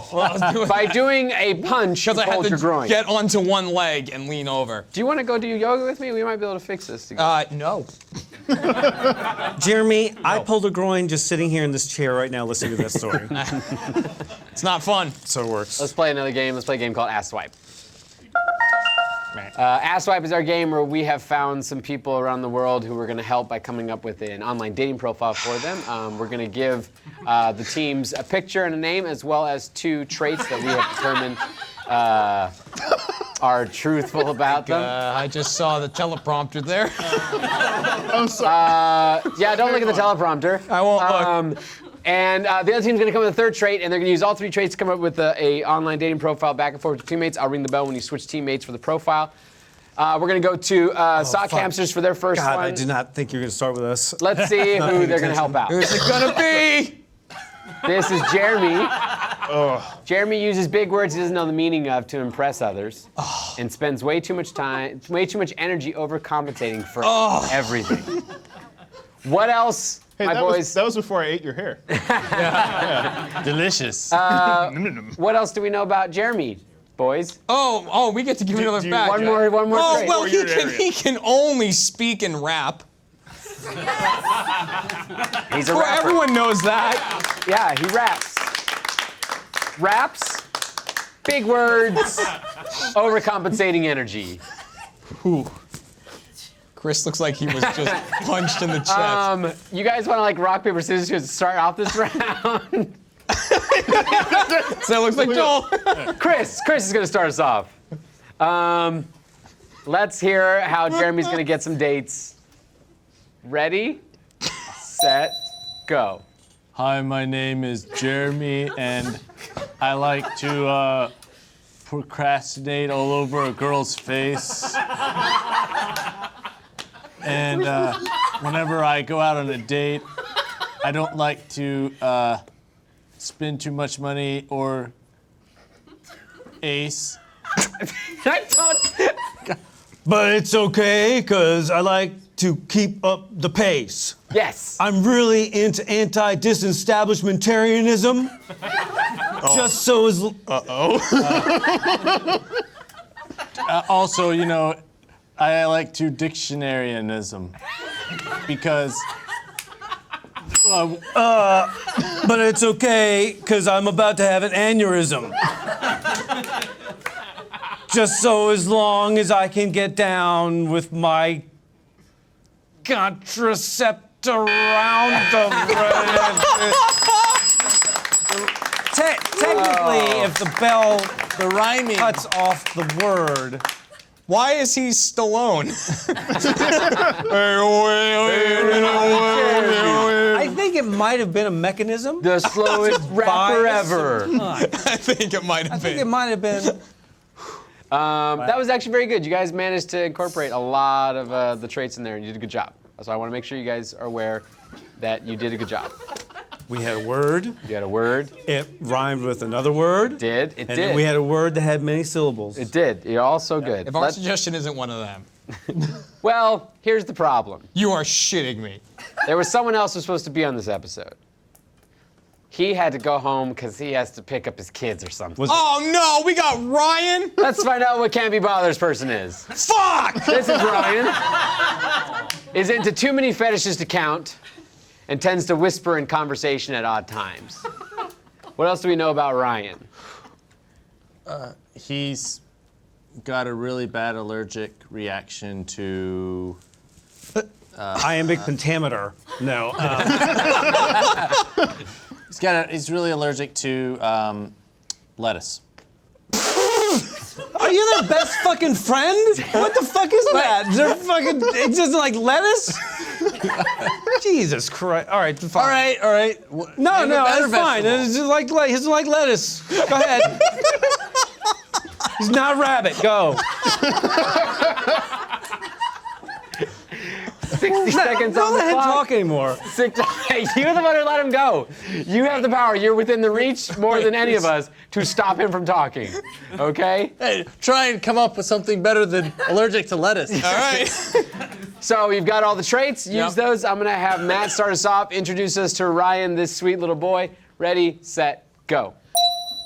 Speaker 3: While I was doing
Speaker 1: by
Speaker 3: that.
Speaker 1: doing a punch, you
Speaker 3: Because I had
Speaker 1: pulled
Speaker 3: to
Speaker 1: your groin.
Speaker 3: get onto one leg and lean over.
Speaker 1: Do you want to go do yoga with me? We might be able to fix this together.
Speaker 3: No.
Speaker 5: Jeremy, I pulled a groin just sitting here in this chair right now listening to this story.
Speaker 3: It's not fun.
Speaker 5: So it works.
Speaker 1: Let's play another game. Let's play a game called Ass Swipe. Ass Swipe is our game where we have found some people around the world who we're going to help by coming up with an online dating profile for them. We're going to give the teams a picture and a name, as well as 2 traits that we have determined are truthful about them.
Speaker 3: I just saw the teleprompter there.
Speaker 4: I'm sorry.
Speaker 1: Yeah, don't look at the teleprompter.
Speaker 3: I won't look.
Speaker 1: And the other team's gonna come with a 3rd trait, and they're gonna use all 3 traits to come up with a online dating profile back and forth with teammates. I'll ring the bell when you switch teammates for the profile. We're gonna go to Sock Hamsters for their first
Speaker 5: God,
Speaker 1: one.
Speaker 5: I did not think you were going to start with us.
Speaker 1: Let's see who they're gonna help out.
Speaker 3: Who's it gonna be?
Speaker 1: This is Jeremy. Jeremy uses big words he doesn't know the meaning of to impress others, and spends way too much energy overcompensating for everything. What else,
Speaker 4: Hey,
Speaker 1: my
Speaker 4: that
Speaker 1: boys?
Speaker 4: that was before I ate your hair.
Speaker 5: Delicious.
Speaker 1: What else do we know about Jeremy, boys?
Speaker 3: Oh, we get to give another
Speaker 4: do-
Speaker 3: fact.
Speaker 1: One more
Speaker 3: Oh,
Speaker 1: trait.
Speaker 3: well,
Speaker 4: Before your area.
Speaker 3: he can only speak and rap.
Speaker 1: He's a
Speaker 3: Well,
Speaker 1: rapper.
Speaker 3: everyone knows that.
Speaker 1: Yeah, he raps. Raps, big words, overcompensating energy.
Speaker 3: Chris looks like he was just punched in the chest.
Speaker 1: You guys want to like rock, paper, scissors to start off this round?
Speaker 3: So it looks like Joel.
Speaker 1: Chris is gonna start us off. Let's hear how Jeremy's gonna get some dates. Ready, set, go.
Speaker 6: Hi, my name is Jeremy, and I like to procrastinate all over a girl's face. And whenever I go out on a date, I don't like to spend too much money or ace.
Speaker 1: I don't.
Speaker 5: But it's okay, because I like to keep up the pace.
Speaker 1: Yes.
Speaker 5: I'm really into anti-disestablishmentarianism. Just so as...
Speaker 6: Also, you know, I like to dictionarianism because
Speaker 5: But it's okay, because I'm about to have an aneurysm. Just so as long as I can get down with my contraceptive around the Technically, if the bell
Speaker 2: The rhyming.
Speaker 5: cuts off the word,
Speaker 3: Why is he Stallone?
Speaker 5: I think it might have been a mechanism.
Speaker 1: The slowest rapper
Speaker 5: bias.
Speaker 1: ever.
Speaker 3: I think it might have
Speaker 5: I think it
Speaker 3: been.
Speaker 5: might have been.
Speaker 1: That was actually very good. You guys managed to incorporate a lot of the traits in there, and you did a good job. So I want to make sure you guys are aware that you did a good job.
Speaker 5: We had a word.
Speaker 1: You had a word.
Speaker 5: It rhymed with another word.
Speaker 1: It
Speaker 5: And
Speaker 1: did.
Speaker 5: then we had a word that had many syllables.
Speaker 1: It did. You're all so good.
Speaker 3: If our suggestion isn't one of them,
Speaker 1: Well, here's the problem.
Speaker 3: you are shitting me.
Speaker 1: There was someone else who was supposed to be on this episode. He had to go home because he has to pick up his kids or something.
Speaker 3: Oh no, we got Ryan.
Speaker 1: Let's find out what Can't Be Bothered's person is.
Speaker 3: Fuck!
Speaker 1: This is Ryan. Is into too many fetishes to count and tends to whisper in conversation at odd times. What else do we know about Ryan?
Speaker 2: He's got a really bad allergic reaction to.
Speaker 5: Iambic pentameter. No.
Speaker 2: He's really allergic to lettuce.
Speaker 5: Are you their best fucking friend? What the fuck is that? They're fucking. It's just like lettuce. Jesus Christ! All right, fine.
Speaker 2: All right.
Speaker 5: No,
Speaker 2: Name a
Speaker 5: no,
Speaker 2: better
Speaker 5: it's fine.
Speaker 2: vegetable.
Speaker 5: It's just it's like lettuce. Go ahead. He's not rabbit. Go.
Speaker 1: 60 seconds
Speaker 5: Don't
Speaker 1: on the
Speaker 5: let him
Speaker 1: clock.
Speaker 5: talk anymore.
Speaker 1: Hey, you're the one who let him go. You have the power. You're within the reach more than any of us to stop him from talking. Okay?
Speaker 2: Hey, try and come up with something better than allergic to lettuce.
Speaker 3: All right.
Speaker 1: So you've got all the traits. Use
Speaker 3: Yep.
Speaker 1: those. I'm gonna have Matt start us off. Introduce us to Ryan, this sweet little boy. Ready, set, go.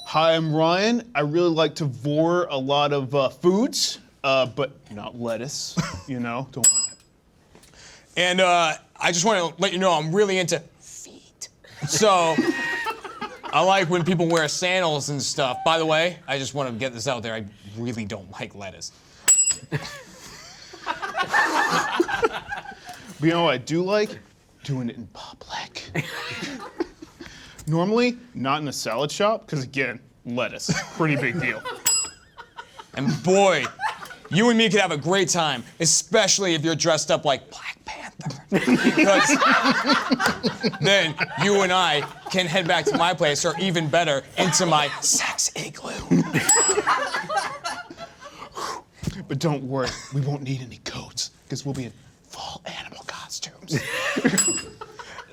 Speaker 4: Hi, I'm Ryan. I really like to vor a lot of foods, but not lettuce. You know, don't want
Speaker 3: And I just want to let you know I'm really into feet. So I like when people wear sandals and stuff. By the way, I just want to get this out there. I really don't like lettuce.
Speaker 4: But you know what I do like? Doing it in public. Normally, not in a salad shop, because again, lettuce, pretty big deal.
Speaker 3: And boy, you and me could have a great time, especially if you're dressed up like Black Panther. Because then you and I can head back to my place, or even better, into my sex igloo.
Speaker 4: But don't worry, we won't need any coats, because we'll be in full animal costumes.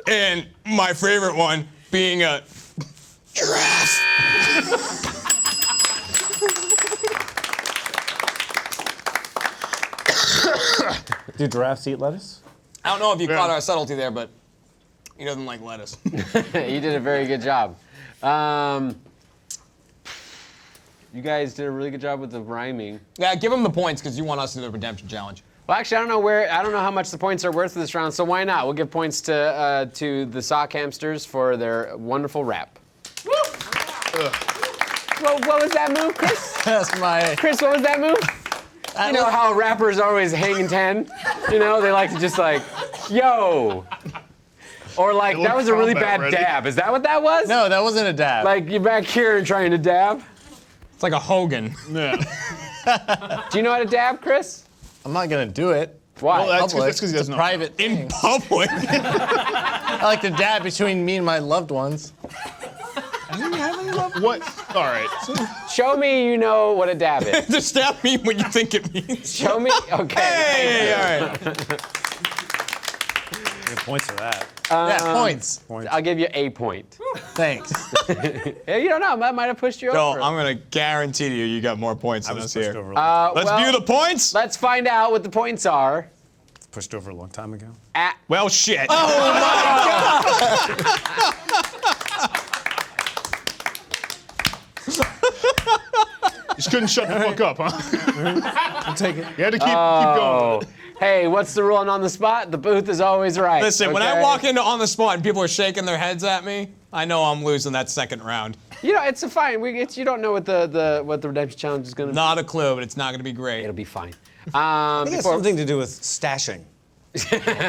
Speaker 3: And my favorite one being a giraffe.
Speaker 5: Do giraffes eat lettuce?
Speaker 3: I don't know if you caught our subtlety there, but he doesn't like lettuce.
Speaker 1: You did a very good job. You guys did a really good job with the rhyming.
Speaker 3: Yeah, give him the points because you want us to do the redemption challenge.
Speaker 1: Well, actually, I don't know how much the points are worth this round, so why not? We'll give points to the sock hamsters for their wonderful rap. Well, what was that move, Chris?
Speaker 2: That's my.
Speaker 1: Chris, what was that move? You know how rappers always hang 10? You know, they like to just like, yo. Or like,
Speaker 4: They
Speaker 1: that
Speaker 4: look
Speaker 1: was a really
Speaker 4: combat
Speaker 1: bad
Speaker 4: ready.
Speaker 1: dab. Is that what that was?
Speaker 2: No, that wasn't a dab.
Speaker 1: Like, you're back here and trying to dab?
Speaker 3: It's like a Hogan.
Speaker 4: Yeah.
Speaker 1: Do you know how to dab, Chris?
Speaker 2: I'm not gonna do it.
Speaker 1: Why?
Speaker 4: Well, that's
Speaker 2: Public.
Speaker 4: because he
Speaker 2: It's
Speaker 4: doesn't
Speaker 2: a
Speaker 4: know.
Speaker 2: private
Speaker 3: In
Speaker 2: thing.
Speaker 3: public.
Speaker 2: I like to dab between me and my loved ones.
Speaker 4: What? All right.
Speaker 1: Show me you know what a dab is.
Speaker 3: Does stab me when you think it means?
Speaker 1: Show me? Okay.
Speaker 3: Hey, all right.
Speaker 5: Good points for that.
Speaker 2: Yeah, points.
Speaker 1: I'll give you a point.
Speaker 2: Thanks.
Speaker 1: Hey, you don't know. I might have pushed you
Speaker 3: No,
Speaker 1: over.
Speaker 3: I'm gonna guarantee to you got more points
Speaker 5: I
Speaker 3: than
Speaker 5: was
Speaker 3: us
Speaker 5: pushed
Speaker 3: here.
Speaker 5: over.
Speaker 3: Let's
Speaker 1: well,
Speaker 3: view the points.
Speaker 1: Let's find out what the points are.
Speaker 5: Pushed over a long time ago.
Speaker 3: Well, shit.
Speaker 4: Just couldn't shut the fuck up, huh?
Speaker 5: I'll take it.
Speaker 4: You had to keep going.
Speaker 1: Oh, Hey, what's the rule on the spot? The booth is always right.
Speaker 3: Listen, when I
Speaker 1: okay?
Speaker 3: walk into on the spot and people are shaking their heads at me, I know I'm losing that second round.
Speaker 1: You know, it's a fine. You don't know what the redemption challenge is gonna be.
Speaker 3: Not a clue, but it's not going to be great.
Speaker 1: It'll be fine.
Speaker 5: I think it's something to do with stashing.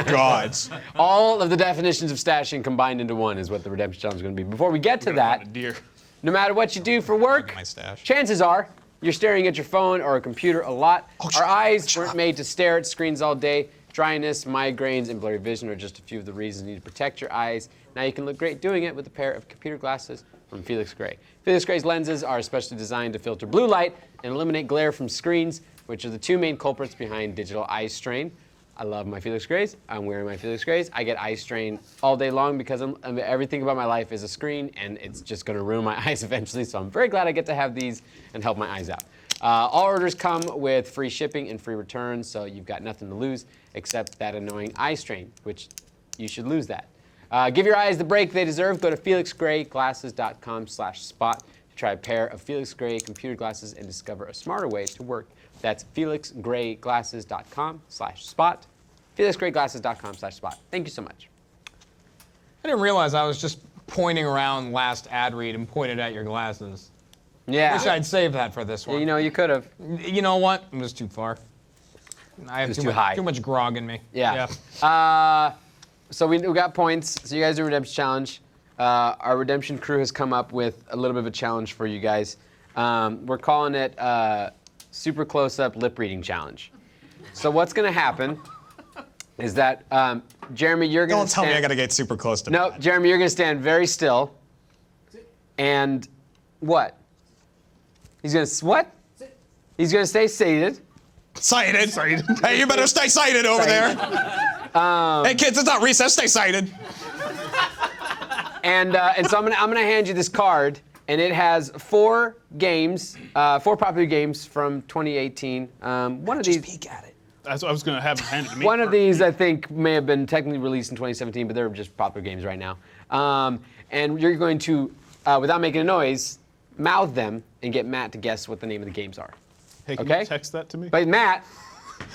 Speaker 3: Gods.
Speaker 1: All of the definitions of stashing combined into one is what the redemption challenge is going to be. Before we get to that,
Speaker 4: Deer.
Speaker 1: no matter what you do for work,
Speaker 3: My stash.
Speaker 1: chances are you're staring at your phone or a computer a lot. Our eyes weren't made to stare at screens all day. Dryness, migraines, and blurry vision are just a few of the reasons you need to protect your eyes. Now you can look great doing it with a pair of computer glasses from Felix Gray. Felix Gray's lenses are especially designed to filter blue light and eliminate glare from screens, which are the two main culprits behind digital eye strain. I love my Felix Grays. I'm wearing my Felix Grays. I get eye strain all day long because everything about my life is a screen, and it's just going to ruin my eyes eventually. So I'm very glad I get to have these and help my eyes out. All orders come with free shipping and free returns, so you've got nothing to lose except that annoying eye strain, which you should lose that. Give your eyes the break they deserve. Go to felixgrayglasses.com/spot to try a pair of Felix Gray computer glasses and discover a smarter way to work. That's felixgrayglasses.com/spot. felixgrayglasses.com/spot. Thank you so much.
Speaker 3: I didn't realize I was just pointing around last ad read and pointed at your glasses.
Speaker 1: Yeah.
Speaker 3: Wish I'd saved that for this one.
Speaker 1: You know, you could have.
Speaker 3: You know what? It was too far. I have
Speaker 1: was
Speaker 3: too
Speaker 1: too
Speaker 3: much,
Speaker 1: high.
Speaker 3: too much grog in me.
Speaker 1: Yeah. So we got points. So you guys do a redemption challenge. Our redemption crew has come up with a little bit of a challenge for you guys. We're calling it Super Close-Up Lip Reading Challenge. So what's going to happen is that, Jeremy, you're going to
Speaker 3: Don't tell me I got to get super close to
Speaker 1: No,
Speaker 3: Matt.
Speaker 1: Jeremy, you're going to stand very still. And what? He's going to, what? He's going to stay seated.
Speaker 3: Sighted. Hey, you better stay sighted over there. Hey, kids, it's not recess. Stay sighted.
Speaker 1: And so I'm gonna hand you this card, and it has 4 games, 4 popular games from 2018. One of these,
Speaker 3: Peek at it.
Speaker 4: That's what I was gonna have handed to me.
Speaker 1: one of these I think may have been technically released in 2017, but they're just popular games right now. And you're going to, without making a noise, mouth them and get Matt to guess what the name of the games are.
Speaker 4: Hey, can
Speaker 1: okay.
Speaker 4: you text that to me?
Speaker 1: But Matt,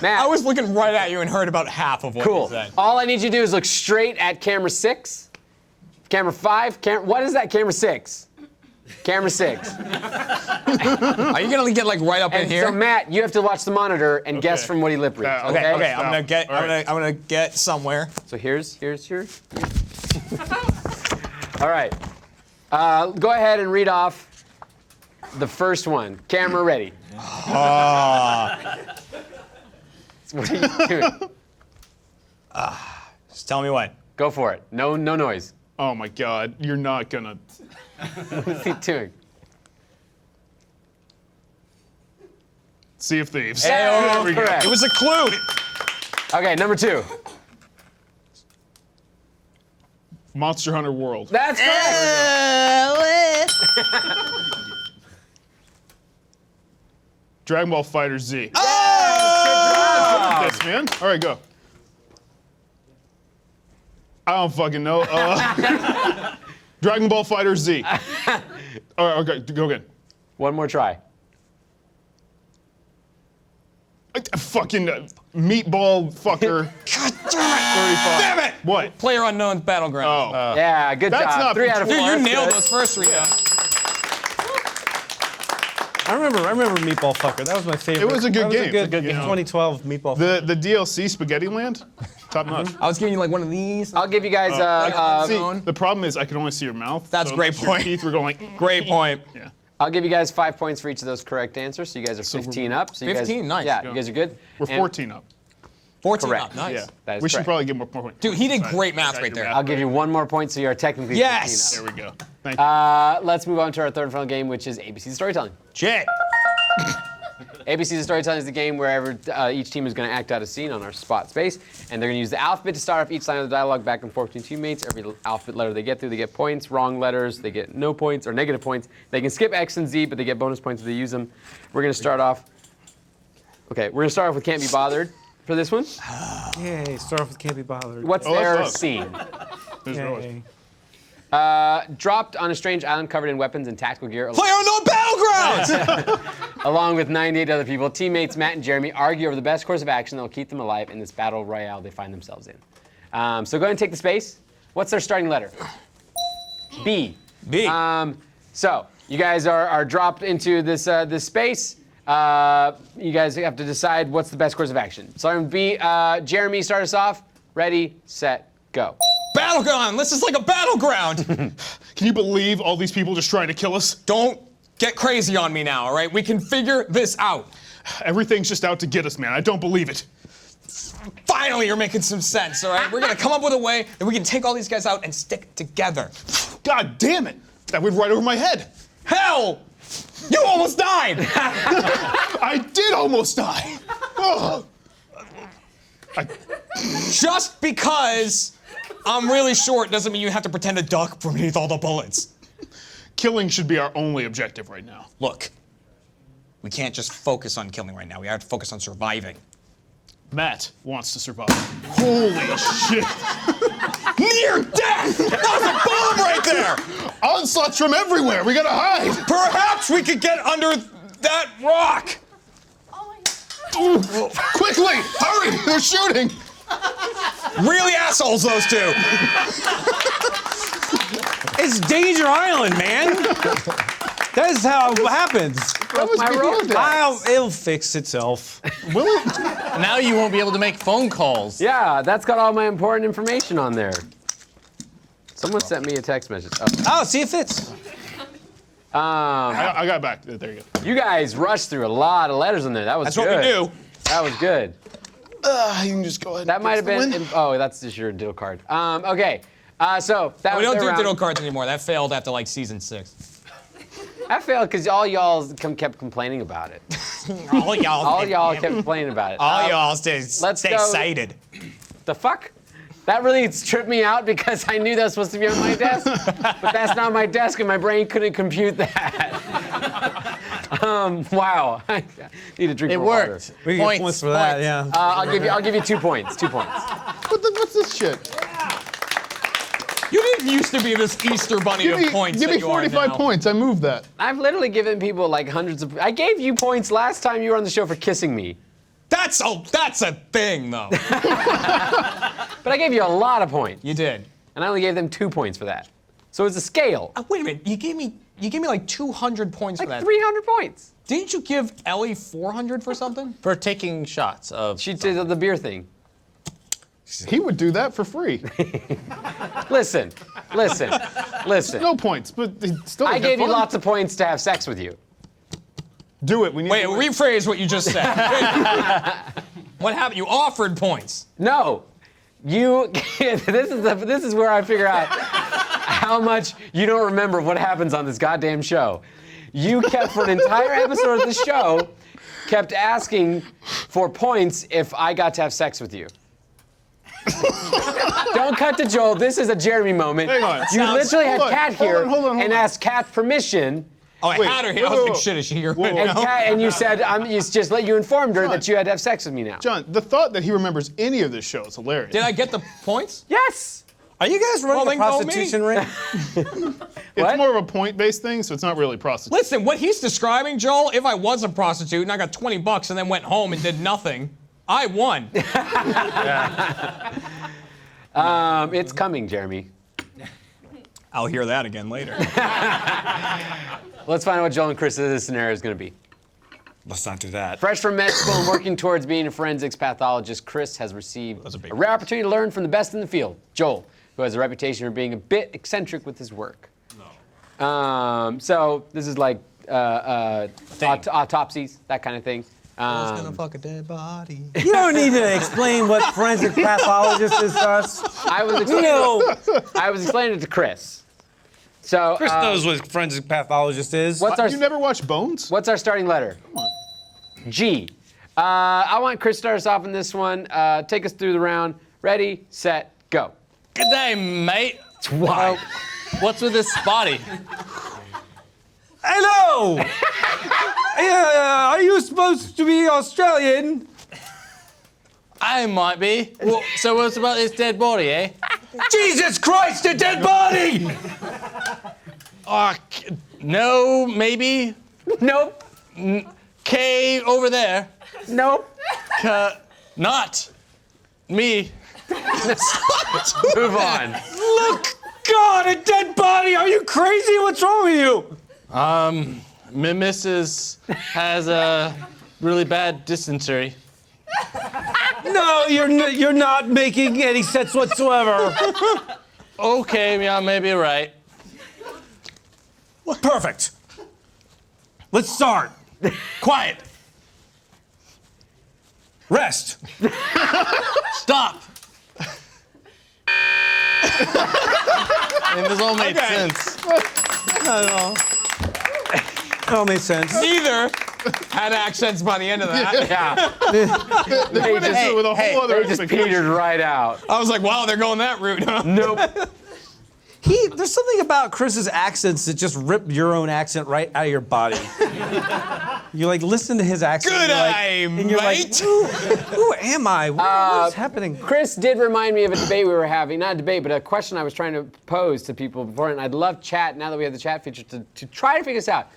Speaker 3: I was looking right at you and heard about half of what you
Speaker 1: cool.
Speaker 3: said.
Speaker 1: All I need you to do is look straight at camera 6, camera 5, what is that? Camera 6. Camera 6.
Speaker 3: Are you gonna get like right up in
Speaker 1: And
Speaker 3: here?
Speaker 1: so Matt, you have to watch the monitor and guess
Speaker 4: Okay.
Speaker 1: from what he lip reads.
Speaker 4: Okay,
Speaker 1: Okay.
Speaker 3: Okay, I'm gonna get.
Speaker 4: All right.
Speaker 3: I'm gonna get somewhere.
Speaker 1: So here's. All right. Go ahead and read off the first one. Camera ready. What are you doing?
Speaker 3: Just tell me when.
Speaker 1: Go for it. No noise.
Speaker 4: Oh my God, you're not gonna.
Speaker 1: What is he doing?
Speaker 4: Sea of Thieves.
Speaker 1: Yeah,
Speaker 4: There we go.
Speaker 1: correct.
Speaker 3: It was a clue.
Speaker 1: Okay, number 2.
Speaker 4: Monster Hunter World.
Speaker 1: That's correct.
Speaker 4: Dragon Ball Fighter Z.
Speaker 1: Oh!
Speaker 4: This man. All right, go. I don't fucking know. Dragon Ball Fighter Z. All right, okay, go again.
Speaker 1: One more try.
Speaker 4: Fucking meatball fucker.
Speaker 3: God damn it!
Speaker 4: 35.
Speaker 3: Damn it!
Speaker 4: What?
Speaker 3: Player Unknown's Battleground.
Speaker 4: Oh.
Speaker 1: Yeah, good
Speaker 4: That's
Speaker 1: job.
Speaker 4: not
Speaker 1: 3 out of 4.
Speaker 3: Dude, you
Speaker 1: That's
Speaker 3: nailed
Speaker 1: good.
Speaker 3: those first 3. Yeah.
Speaker 5: I remember Meatball Fucker. That was my favorite.
Speaker 4: It was a good
Speaker 5: That
Speaker 4: game.
Speaker 5: Was a good,
Speaker 4: It's a good game.
Speaker 5: 2012 Meatball Fucker.
Speaker 4: The DLC Spaghetti Land, top notch.
Speaker 3: I was giving you like one of these.
Speaker 1: I'll give you guys
Speaker 4: See,
Speaker 3: Unknown.
Speaker 4: the problem is I can only see your mouth.
Speaker 3: That's
Speaker 4: so
Speaker 3: a great
Speaker 4: unless your
Speaker 3: point.
Speaker 4: Teeth were going like.
Speaker 3: Great point.
Speaker 4: Yeah.
Speaker 1: I'll give you guys 5 points for each of those correct answers. So you guys are 15 up. So you
Speaker 3: 15,
Speaker 1: guys,
Speaker 3: nice.
Speaker 1: Yeah, you guys are good.
Speaker 4: We're
Speaker 1: And
Speaker 4: 14 up.
Speaker 3: 14
Speaker 1: Correct.
Speaker 3: up. Nice.
Speaker 4: Yeah.
Speaker 1: That is
Speaker 4: we should
Speaker 1: correct.
Speaker 4: probably get more points.
Speaker 3: Dude, he did
Speaker 4: Sorry.
Speaker 3: great math
Speaker 4: Got
Speaker 3: right
Speaker 4: your
Speaker 3: there.
Speaker 1: I'll give you 1 more point, so you are technically
Speaker 3: Yes!
Speaker 1: 15
Speaker 4: There
Speaker 1: up.
Speaker 4: we go. Thank you.
Speaker 1: Let's move on to our third and final game, which is ABC's Storytelling.
Speaker 3: Shit.
Speaker 1: ABC's Storytelling is the game wherever each team is going to act out a scene on our spot space, and they're going to use the alphabet to start off each line of the dialogue back and forth between teammates. Every alphabet letter they get through, they get points. Wrong letters, they get no points or negative points. They can skip X and Z, but they get bonus points if they use them. We're going to start off. Okay, we're going to start off with Can't Be Bothered for this one.
Speaker 5: Yay, start off with Can't Be Bothered.
Speaker 1: What's
Speaker 4: Oh, that's
Speaker 1: their
Speaker 4: us.
Speaker 1: scene?
Speaker 4: There's yours.
Speaker 5: Yay.
Speaker 1: Dropped on a strange island covered in weapons and tactical gear.
Speaker 3: Play on the battlegrounds!
Speaker 1: Along with 98 other people, teammates Matt and Jeremy argue over the best course of action that will keep them alive in this battle royale they find themselves in. So go ahead and take the space. What's their starting letter? B.
Speaker 3: B.
Speaker 1: So you guys are dropped into this space. You guys have to decide what's the best course of action. Starting with B. Jeremy, start us off. Ready, set, go.
Speaker 3: Battleground! This is like a battleground!
Speaker 4: Can you believe all these people just trying to kill us?
Speaker 3: Don't get crazy on me now, all right? We can figure this out.
Speaker 4: Everything's just out to get us, man. I don't believe it.
Speaker 3: Finally, you're making some sense, all right? We're gonna come up with a way that we can take all these guys out and stick together.
Speaker 4: God damn it! That went right over my head.
Speaker 3: Hell! You almost died!
Speaker 4: I did almost die. Oh.
Speaker 3: Just because I'm really short doesn't mean you have to pretend to duck beneath all the bullets.
Speaker 4: Killing should be our only objective right now.
Speaker 3: Look, we can't just focus on killing right now. We have to focus on surviving.
Speaker 4: Matt wants to survive. Holy shit!
Speaker 3: Near death! That was a bomb right there!
Speaker 4: Onslaughts from everywhere. We gotta hide.
Speaker 3: Perhaps we could get under that rock!
Speaker 4: Quickly, hurry! They're shooting.
Speaker 3: Really assholes, those two!
Speaker 5: It's Danger Island, man. That is how it happens.
Speaker 4: That was
Speaker 1: my
Speaker 4: me.
Speaker 1: Rolodex.
Speaker 5: It'll fix itself.
Speaker 4: Will it?
Speaker 6: Now you won't be able to make phone calls.
Speaker 1: Yeah, that's got all my important information on there. Someone sent me a text message.
Speaker 5: Oh, see, it fits.
Speaker 4: I got back. There you go.
Speaker 1: You guys rushed through a lot of letters in there. That was
Speaker 3: That's
Speaker 1: good.
Speaker 3: what we do.
Speaker 1: That was good.
Speaker 4: You can just go ahead.
Speaker 1: That might have been. Oh, that's just your diddle card. Okay. So that
Speaker 3: We
Speaker 1: was
Speaker 3: don't
Speaker 1: their
Speaker 3: do
Speaker 1: round.
Speaker 3: diddle cards anymore. That failed after like season 6.
Speaker 1: I failed because all y'all kept complaining about it.
Speaker 3: All y'all.
Speaker 1: All y'all kept complaining about it.
Speaker 3: All y'all stay
Speaker 1: let's go.
Speaker 3: excited.
Speaker 1: The fuck? That really tripped me out because I knew that was supposed to be on my desk, but that's not my desk, and my brain couldn't compute that. Wow. I need a drink
Speaker 6: It
Speaker 1: more water.
Speaker 6: worked.
Speaker 5: We get points for that, yeah.
Speaker 1: I'll give you 2 points. 2 points.
Speaker 4: What's this shit?
Speaker 3: You didn't used to be this Easter bunny of points
Speaker 4: give
Speaker 3: that
Speaker 4: me
Speaker 3: you are
Speaker 4: 45
Speaker 3: now.
Speaker 4: points. I moved that.
Speaker 1: I've literally given people like hundreds of. I gave you points last time you were on the show for kissing me,
Speaker 3: That's a thing, though.
Speaker 1: but I gave you a lot of points,
Speaker 3: You did.
Speaker 1: and I only gave them 2 points for that. So it's a scale,
Speaker 3: Wait a minute. You gave me like 200 points for
Speaker 1: like
Speaker 3: that.
Speaker 1: 300 points.
Speaker 3: Didn't you give Ellie 400 for something?
Speaker 6: For taking shots of.
Speaker 1: She did the beer thing.
Speaker 4: He would do that for free.
Speaker 1: Listen.
Speaker 4: No points, but he still.
Speaker 1: I
Speaker 4: had
Speaker 1: gave you
Speaker 4: fun.
Speaker 1: lots of points to have sex with you.
Speaker 4: Do it. We need.
Speaker 3: Wait,
Speaker 4: to
Speaker 3: rephrase what you just said. What happened? You offered points.
Speaker 1: No, you. This is where I figure out how much you don't remember what happens on this goddamn show. You kept for an entire episode of the show, kept asking for points if I got to have sex with you. Don't cut to Joel. This is a Jeremy moment.
Speaker 4: Hang on.
Speaker 1: You literally had
Speaker 4: Hold on,
Speaker 1: Kat
Speaker 4: hold
Speaker 1: here
Speaker 4: on, hold on, hold
Speaker 1: and
Speaker 4: on.
Speaker 1: asked Kat permission.
Speaker 3: Oh, I
Speaker 4: Wait,
Speaker 3: had her here.
Speaker 4: whoa,
Speaker 3: I was
Speaker 4: whoa,
Speaker 3: like,
Speaker 4: whoa.
Speaker 3: shit, is she here?
Speaker 4: Whoa, whoa.
Speaker 1: And, Kat, and you said, you informed her that
Speaker 4: John.
Speaker 1: you had to have sex with me now.
Speaker 4: John, the thought that he remembers any of this show is hilarious.
Speaker 3: Did I get the points?
Speaker 1: Yes.
Speaker 5: Are you guys running
Speaker 3: Well,
Speaker 5: a
Speaker 3: then go me.
Speaker 5: prostitution ring?
Speaker 4: It's
Speaker 1: What?
Speaker 4: more of a point-based thing, so it's not really prostitute.
Speaker 3: Listen, what he's describing, Joel, if I was a prostitute and I got 20 bucks and then went home and did nothing, I won.
Speaker 1: It's coming, Jeremy.
Speaker 3: I'll hear that again later.
Speaker 1: Let's find out what Joel and Chris's scenario is going to be.
Speaker 5: Let's not do that.
Speaker 1: Fresh from med school and working towards being a forensics pathologist, Chris has received
Speaker 3: That's a big
Speaker 1: a rare opportunity to learn from the best in the field. Joel, who has a reputation for being a bit eccentric with his work. No. So this is like autopsies, that kind of thing.
Speaker 3: fuck a dead body.
Speaker 5: You don't need to explain what forensic pathologist is to us.
Speaker 1: I was
Speaker 5: You
Speaker 1: explaining,
Speaker 5: know,
Speaker 1: I was explaining it to Chris. So
Speaker 5: Chris knows what forensic pathologist is.
Speaker 1: what's our
Speaker 4: You never watched Bones?
Speaker 1: what's our starting letter? G. I want Chris to start us off in this one. Take us through the round. Ready, set, go.
Speaker 6: Good day, mate.
Speaker 1: Wow.
Speaker 6: What's with this body?
Speaker 5: Hello! Are you supposed to be Australian?
Speaker 6: I might be. Well, so what's about this dead body, eh?
Speaker 5: Jesus Christ, a dead body!
Speaker 6: No, maybe.
Speaker 1: Nope.
Speaker 6: K over there.
Speaker 1: Nope.
Speaker 6: Not me.
Speaker 1: Move on.
Speaker 5: Look, God, a dead body. Are you crazy? What's wrong with you?
Speaker 6: My missus has a really bad dysentery.
Speaker 5: No, you're not making any sense whatsoever.
Speaker 6: Okay, yeah, maybe you're right.
Speaker 5: Perfect. Let's start.
Speaker 6: Quiet.
Speaker 5: Rest.
Speaker 6: Stop. And this all made sense.
Speaker 5: That all made sense.
Speaker 3: Neither had accents by the end of that.
Speaker 1: Yeah.
Speaker 4: They went into it with a whole other
Speaker 1: They just
Speaker 4: expectation.
Speaker 1: petered right out.
Speaker 3: I was like, wow, they're going that route, huh?
Speaker 1: Nope.
Speaker 5: There's something about Chris's accents that just rip your own accent right out of your body. You like listen to his accent.
Speaker 3: Good
Speaker 5: you're like,
Speaker 3: eye,
Speaker 5: and you're like,
Speaker 3: mate.
Speaker 5: who am I? What is happening?
Speaker 1: Chris did remind me of a debate we were having. Not a debate, but a question I was trying to pose to people before. And I'd love chat, now that we have the chat feature, to try to figure this out.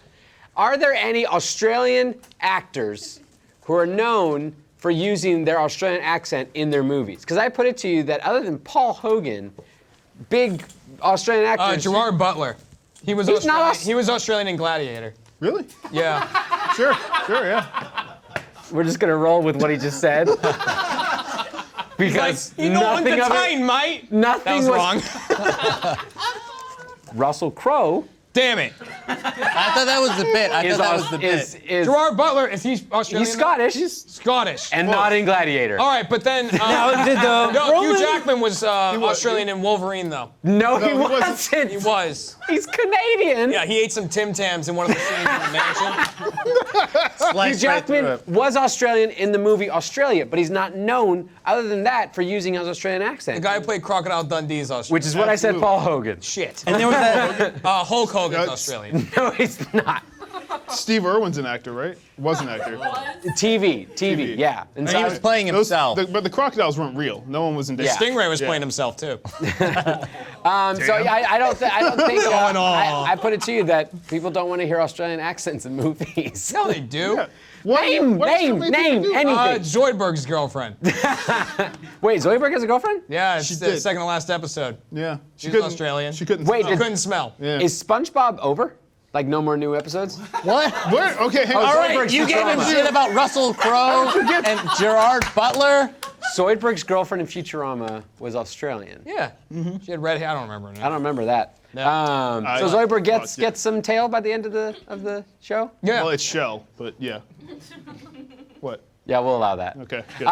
Speaker 1: Are there any Australian actors who are known for using their Australian accent in their movies? Because I put it to you that other than Paul Hogan, big Australian actors.
Speaker 3: Gerard Butler. He was
Speaker 1: He's
Speaker 3: Australian.
Speaker 1: not
Speaker 3: He was Australian in Gladiator.
Speaker 4: Really?
Speaker 3: Yeah.
Speaker 4: Sure, yeah.
Speaker 1: We're just gonna roll with what he just said. Because
Speaker 3: You know
Speaker 1: nothing
Speaker 3: the
Speaker 1: of it,
Speaker 3: time, mate.
Speaker 1: nothing
Speaker 3: That was wrong.
Speaker 1: Russell Crowe
Speaker 3: Damn it.
Speaker 6: I thought that was the bit. I
Speaker 1: is,
Speaker 6: thought that was the bit.
Speaker 1: is
Speaker 3: Gerard Butler, is he Australian?
Speaker 1: he's Scottish
Speaker 3: Scottish.
Speaker 1: and not in Gladiator.
Speaker 3: All right, but then
Speaker 5: Now, did the
Speaker 3: no,
Speaker 5: Roman-
Speaker 3: Hugh Jackman was Australian in Wolverine, though.
Speaker 1: No, he
Speaker 4: he wasn't.
Speaker 1: wasn't.
Speaker 3: He was.
Speaker 1: He's Canadian.
Speaker 3: Yeah, he ate some Tim Tams in one of the scenes in the mansion.
Speaker 1: Hugh
Speaker 6: Sliced right
Speaker 1: Jackman
Speaker 6: through it.
Speaker 1: was Australian in the movie Australia, but he's not known, other than that, for using his Australian accent.
Speaker 3: The guy who played Crocodile Dundee is Australian.
Speaker 1: Which is what I said,
Speaker 4: Absolutely.
Speaker 1: Paul Hogan.
Speaker 3: shit.
Speaker 5: And there was that.
Speaker 3: Hulk Hogan's
Speaker 4: That's-
Speaker 3: Australian.
Speaker 1: No, he's not.
Speaker 4: Steve Irwin's an actor, right? Was an actor.
Speaker 1: TV, yeah. And
Speaker 6: And
Speaker 1: so
Speaker 6: he
Speaker 1: I
Speaker 6: was playing
Speaker 4: Those-
Speaker 6: himself.
Speaker 4: but the crocodiles weren't real. No one was in danger.
Speaker 1: Yeah.
Speaker 3: Stingray was
Speaker 4: Yeah.
Speaker 3: playing himself too.
Speaker 1: So I don't think.
Speaker 3: Going on.
Speaker 1: I put it to you that people don't want to hear Australian accents in movies.
Speaker 3: No, they do.
Speaker 1: Name anything.
Speaker 3: Zoidberg's girlfriend.
Speaker 1: Wait, Zoidberg has a girlfriend?
Speaker 3: Yeah, it's the
Speaker 4: did.
Speaker 3: second to last episode.
Speaker 4: Yeah.
Speaker 3: She was Australian.
Speaker 4: She couldn't.
Speaker 1: Wait,
Speaker 4: smell.
Speaker 1: did-
Speaker 3: Couldn't smell.
Speaker 4: Yeah.
Speaker 1: Is SpongeBob over? Like no more new episodes?
Speaker 6: What?
Speaker 4: Where? Okay, hang on.
Speaker 6: All
Speaker 1: Zoidberg's
Speaker 6: right, you gave him
Speaker 1: Futurama.
Speaker 6: shit about Russell Crowe and Gerard Butler.
Speaker 1: Zoidberg's girlfriend in Futurama was Australian.
Speaker 3: Yeah. She had red hair. I don't remember her name.
Speaker 1: I don't remember that.
Speaker 3: No.
Speaker 1: So Zoidberg gets some tail by the end of the show?
Speaker 3: Yeah.
Speaker 4: Well, it's Shell, but yeah. What?
Speaker 1: Yeah, we'll allow that.
Speaker 4: Okay, good.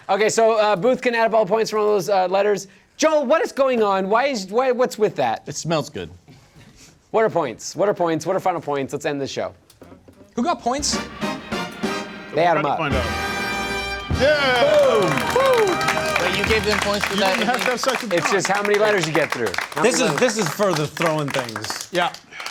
Speaker 1: Okay, so Booth can add up all points from all those letters. Joel, what is going on? What's with that?
Speaker 6: It smells good.
Speaker 1: What are points? What are points? What are final points? Let's end this show.
Speaker 3: Who got points?
Speaker 1: They add
Speaker 4: Trying
Speaker 1: them
Speaker 4: to
Speaker 1: up.
Speaker 4: find out. Yeah!
Speaker 6: Wait, you gave them points for
Speaker 4: You
Speaker 6: that?
Speaker 4: didn't have to have sex with
Speaker 1: It's
Speaker 4: John.
Speaker 1: just how many letters you get through. How many letters?
Speaker 5: This is for the throwing things
Speaker 3: Yeah.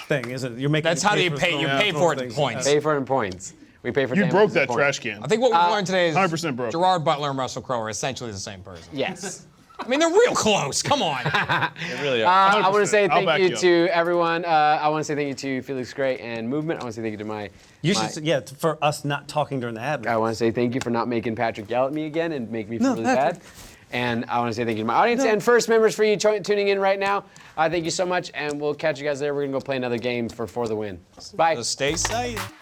Speaker 5: thing, isn't it? You're making.
Speaker 3: That's how do you pay? You pay for it in points.
Speaker 1: Pay for it in points. We pay for
Speaker 4: You
Speaker 1: damages
Speaker 4: broke
Speaker 1: in
Speaker 4: that
Speaker 1: points.
Speaker 4: trash can.
Speaker 3: I think what we've learned today is
Speaker 4: 100% broke.
Speaker 3: Gerard Butler and Russell Crowe are essentially the same person.
Speaker 1: Yes.
Speaker 3: I mean, they're real close. Come on.
Speaker 6: They really are.
Speaker 1: I want to say
Speaker 4: 100%. I'll
Speaker 1: thank
Speaker 4: back
Speaker 1: you
Speaker 4: you up.
Speaker 1: to everyone. I want to say thank you to Felix Gray and Movement. I want to say thank you to my.
Speaker 5: You
Speaker 1: my-
Speaker 5: should, yeah, for us not talking during the ad.
Speaker 1: I want to say thank you for not making Patrick yell at me again and make me feel
Speaker 5: No,
Speaker 1: really
Speaker 5: Patrick.
Speaker 1: bad. And I want to say thank you to my audience and first members for you tuning in right now. Thank you so much, and we'll catch you guys there. We're going to go play another game for the win. Bye.
Speaker 3: Stay safe.